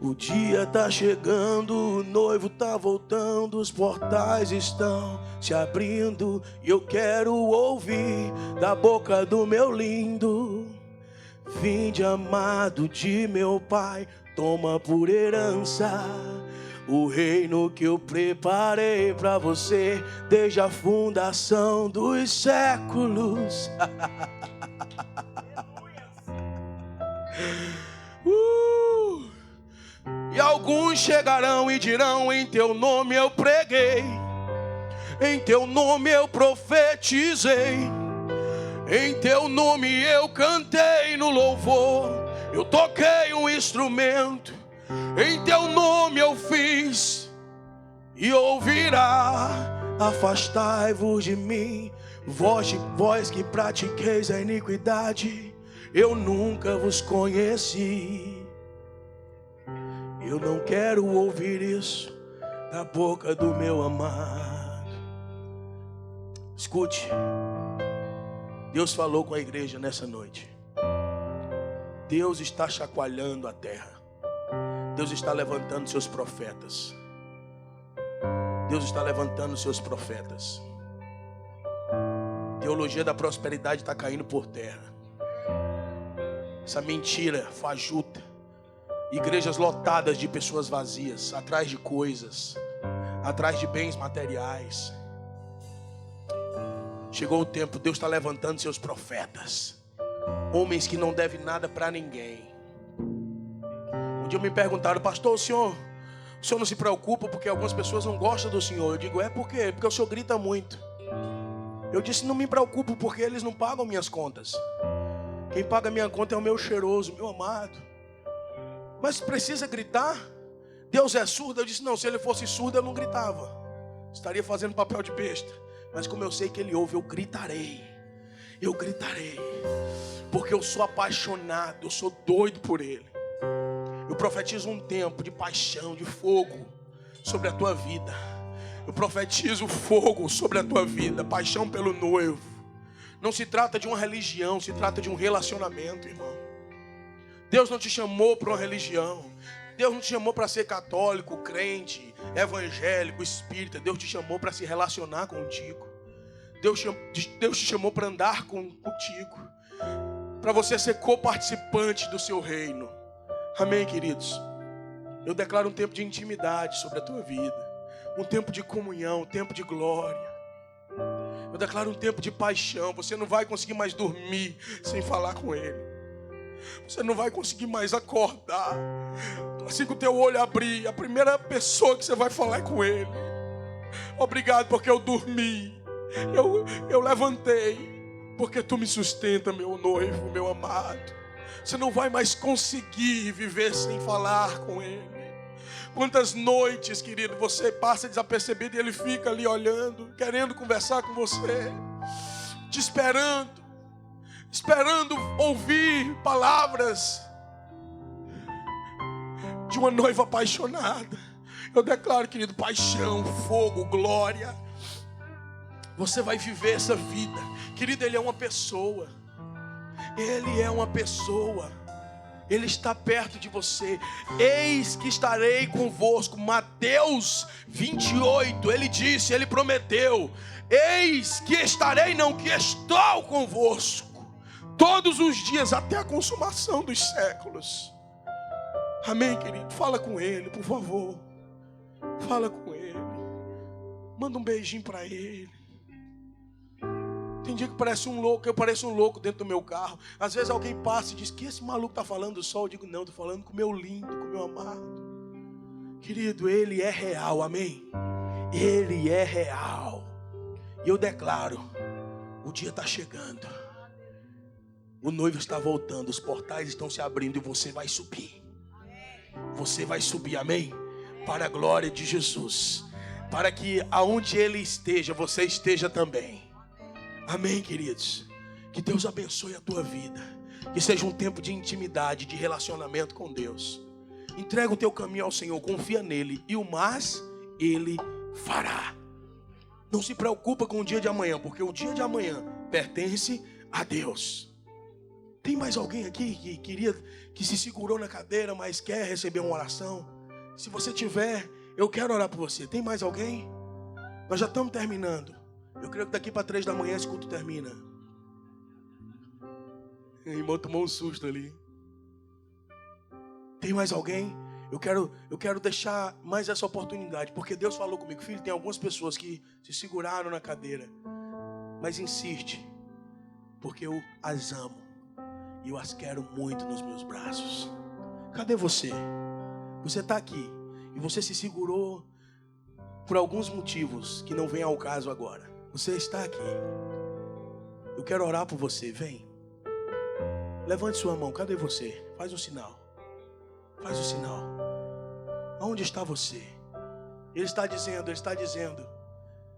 O dia está chegando, o noivo está voltando, os portais estão se abrindo. E eu quero ouvir da boca do meu lindo: vinde, amado de meu Pai, toma por herança o reino que eu preparei para você desde a fundação dos séculos. E alguns chegarão e dirão: em teu nome eu preguei, em teu nome eu profetizei, em teu nome eu cantei no louvor, eu toquei um instrumento, em teu nome eu fiz, e ouvirá Afastai-vos de mim, vós que pratiqueis a iniquidade, eu nunca vos conheci. Eu não quero ouvir isso da boca do meu amado. Escute, Deus falou com a igreja nessa noite. Deus está chacoalhando a terra. Deus está levantando seus profetas. Deus está levantando seus profetas. Teologia da prosperidade está caindo por terra. Essa mentira fajuta. Igrejas lotadas de pessoas vazias, atrás de coisas, atrás de bens materiais. Chegou o tempo, Deus está levantando seus profetas. Homens que não devem nada para ninguém. Um dia me perguntaram, pastor, o senhor não se preocupa porque algumas pessoas não gostam do senhor? Eu digo, por quê? Porque o senhor grita muito. Eu disse, não me preocupo porque eles não pagam minhas contas. Quem paga minha conta é o meu cheiroso, meu amado. Mas precisa gritar? Deus é surdo? Eu disse, não, se ele fosse surdo eu não gritava. Estaria fazendo papel de besta. Mas como eu sei que ele ouve, eu gritarei. Eu gritarei. Porque eu sou apaixonado, eu sou doido por ele. Eu profetizo um tempo de paixão, de fogo sobre a tua vida. Eu profetizo fogo sobre a tua vida, paixão pelo noivo. Não se trata de uma religião, se trata de um relacionamento, irmão. Deus não te chamou para uma religião. Deus não te chamou para ser católico, crente, evangélico, espírita. Deus te chamou para se relacionar contigo. Deus te chamou para andar contigo. Para você ser coparticipante do seu reino. Amém, queridos? Eu declaro um tempo de intimidade sobre a tua vida. Um tempo de comunhão, um tempo de glória. Eu declaro um tempo de paixão. Você não vai conseguir mais dormir sem falar com ele. Você não vai conseguir mais acordar. Assim que o teu olho abrir, a primeira pessoa que você vai falar é com ele. Obrigado porque eu dormi. Eu levantei. Porque tu me sustenta, meu noivo, meu amado. Você não vai mais conseguir viver sem falar com ele. Quantas noites, querido, você passa desapercebido e ele fica ali olhando, querendo conversar com você, te esperando ouvir palavras de uma noiva apaixonada. Eu declaro, querido, paixão, fogo, glória. Você vai viver essa vida. Querido, ele é uma pessoa. Ele é uma pessoa. Ele está perto de você. Eis que estarei convosco. Mateus 28. Ele disse, ele prometeu. Eis que estarei, não que estou convosco. Todos os dias até a consumação dos séculos. Amém, querido? Fala com ele, por favor. Fala com ele. Manda um beijinho para ele. Tem dia que parece um louco, eu pareço um louco dentro do meu carro. Às vezes alguém passa e diz, que esse maluco está falando do sol? Eu digo, não, estou falando com o meu lindo, com o meu amado. Querido, ele é real, amém? Ele é real. E eu declaro, o dia está chegando. O noivo está voltando, os portais estão se abrindo e você vai subir. Você vai subir, amém? Para a glória de Jesus. Para que aonde ele esteja, você esteja também. Amém, queridos? Que Deus abençoe a tua vida. Que seja um tempo de intimidade, de relacionamento com Deus. Entrega o teu caminho ao Senhor, confia nele. E o mais, ele fará. Não se preocupa com o dia de amanhã, porque o dia de amanhã pertence a Deus. Tem mais alguém aqui que se segurou na cadeira, mas quer receber uma oração? Se você tiver, eu quero orar por você. Tem mais alguém? Nós já estamos terminando. Eu creio que daqui para 3 da manhã esse culto termina. O irmão tomou um susto ali. Tem mais alguém? Eu quero deixar mais essa oportunidade, porque Deus falou comigo, filho, tem algumas pessoas que se seguraram na cadeira, mas insiste, porque eu as amo e eu as quero muito nos meus braços. Cadê você? Você está aqui e você se segurou por alguns motivos que não vem ao caso agora. Você está aqui. Eu quero orar por você. Vem. Levante sua mão. Cadê você? Faz um sinal. Faz um sinal. Aonde está você? Ele está dizendo.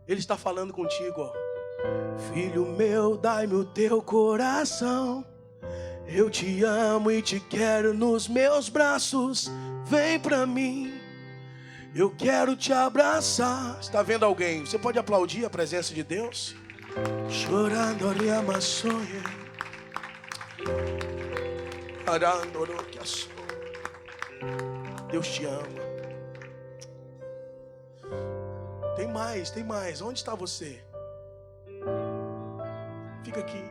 Ele está falando contigo, ó. Filho meu, dai-me o teu coração. Eu te amo e te quero nos meus braços. Vem pra mim, eu quero te abraçar. Está vendo alguém? Você pode aplaudir a presença de Deus? Chorando a sonha. Deus te ama. Tem mais, tem mais. Onde está você? Fica aqui.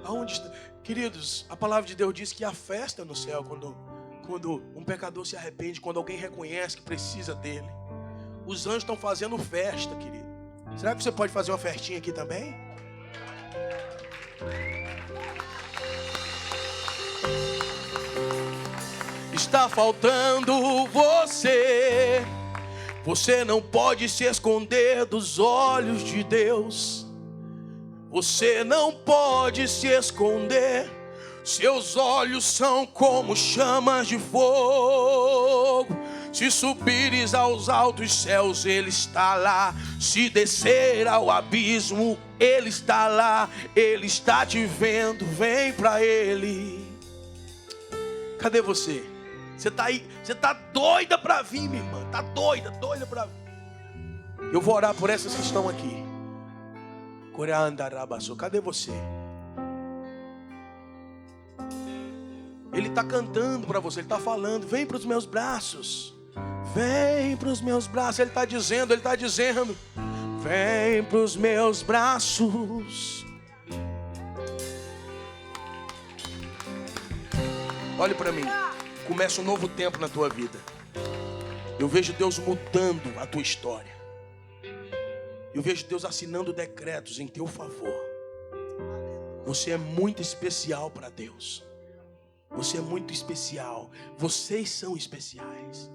Aonde está? Queridos, a palavra de Deus diz que há festa no céu quando um pecador se arrepende, quando alguém reconhece que precisa dele. Os anjos estão fazendo festa, querido. Será que você pode fazer uma festinha aqui também? Está faltando você. Você não pode se esconder dos olhos de Deus. Você não pode se esconder. Seus olhos são como chamas de fogo. Se subires aos altos céus, Ele está lá. Se descer ao abismo, Ele está lá. Ele está te vendo, vem pra Ele. Cadê você? Você está aí, você está doida pra vir, minha irmã. Está doida pra vir. Eu vou orar por essas que estão aqui. Cadê você? Ele está cantando para você, ele está falando, vem para os meus braços. Vem para os meus braços. Ele está dizendo, vem para os meus braços. Olhe para mim. Começa um novo tempo na tua vida. Eu vejo Deus mudando a tua história. Eu vejo Deus assinando decretos em teu favor. Você é muito especial para Deus. Você é muito especial. Vocês são especiais.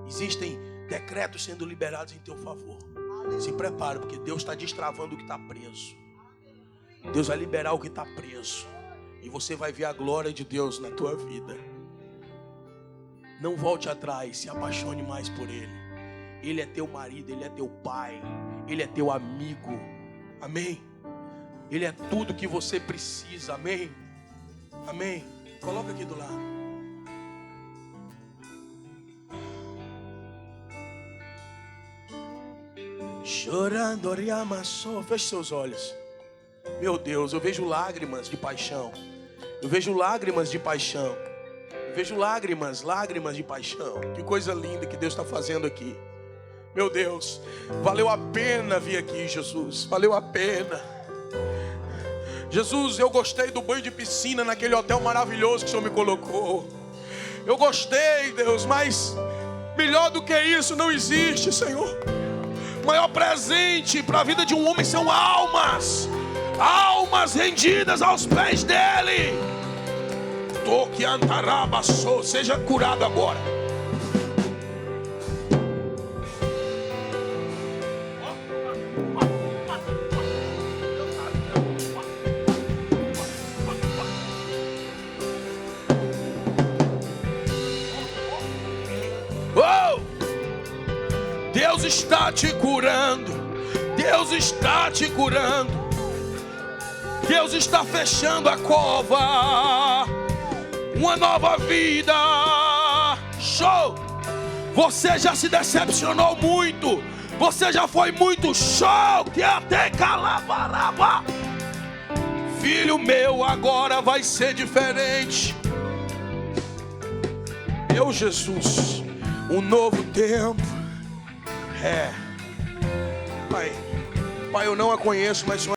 Existem decretos sendo liberados em teu favor. Se prepare, porque Deus está destravando o que está preso. Deus vai liberar o que está preso. E você vai ver a glória de Deus na tua vida. Não volte atrás, se apaixone mais por Ele. Ele é teu marido, Ele é teu pai, Ele é teu amigo. Amém? Ele é tudo que você precisa. Amém? Amém? Coloca aqui do lado. Chorando, oriamassou. Feche seus olhos. Meu Deus, eu vejo lágrimas de paixão. Eu vejo lágrimas de paixão. Eu vejo lágrimas de paixão. Que coisa linda que Deus está fazendo aqui. Meu Deus, valeu a pena vir aqui, Jesus. Valeu a pena. Jesus, eu gostei do banho de piscina naquele hotel maravilhoso que o Senhor me colocou. Eu gostei, Deus, mas melhor do que isso não existe, Senhor. O maior presente para a vida de um homem são almas. Almas rendidas aos pés dEle. Toque antarabaçou, seja curado agora. Deus está te curando. Deus está te curando. Deus está fechando a cova. Uma nova vida. Show! Você já se decepcionou muito. Você já foi muito show. Que até calabaraba. Filho meu, agora vai ser diferente. Meu Jesus, um novo tempo. Pai, eu não a conheço, mas o Senhor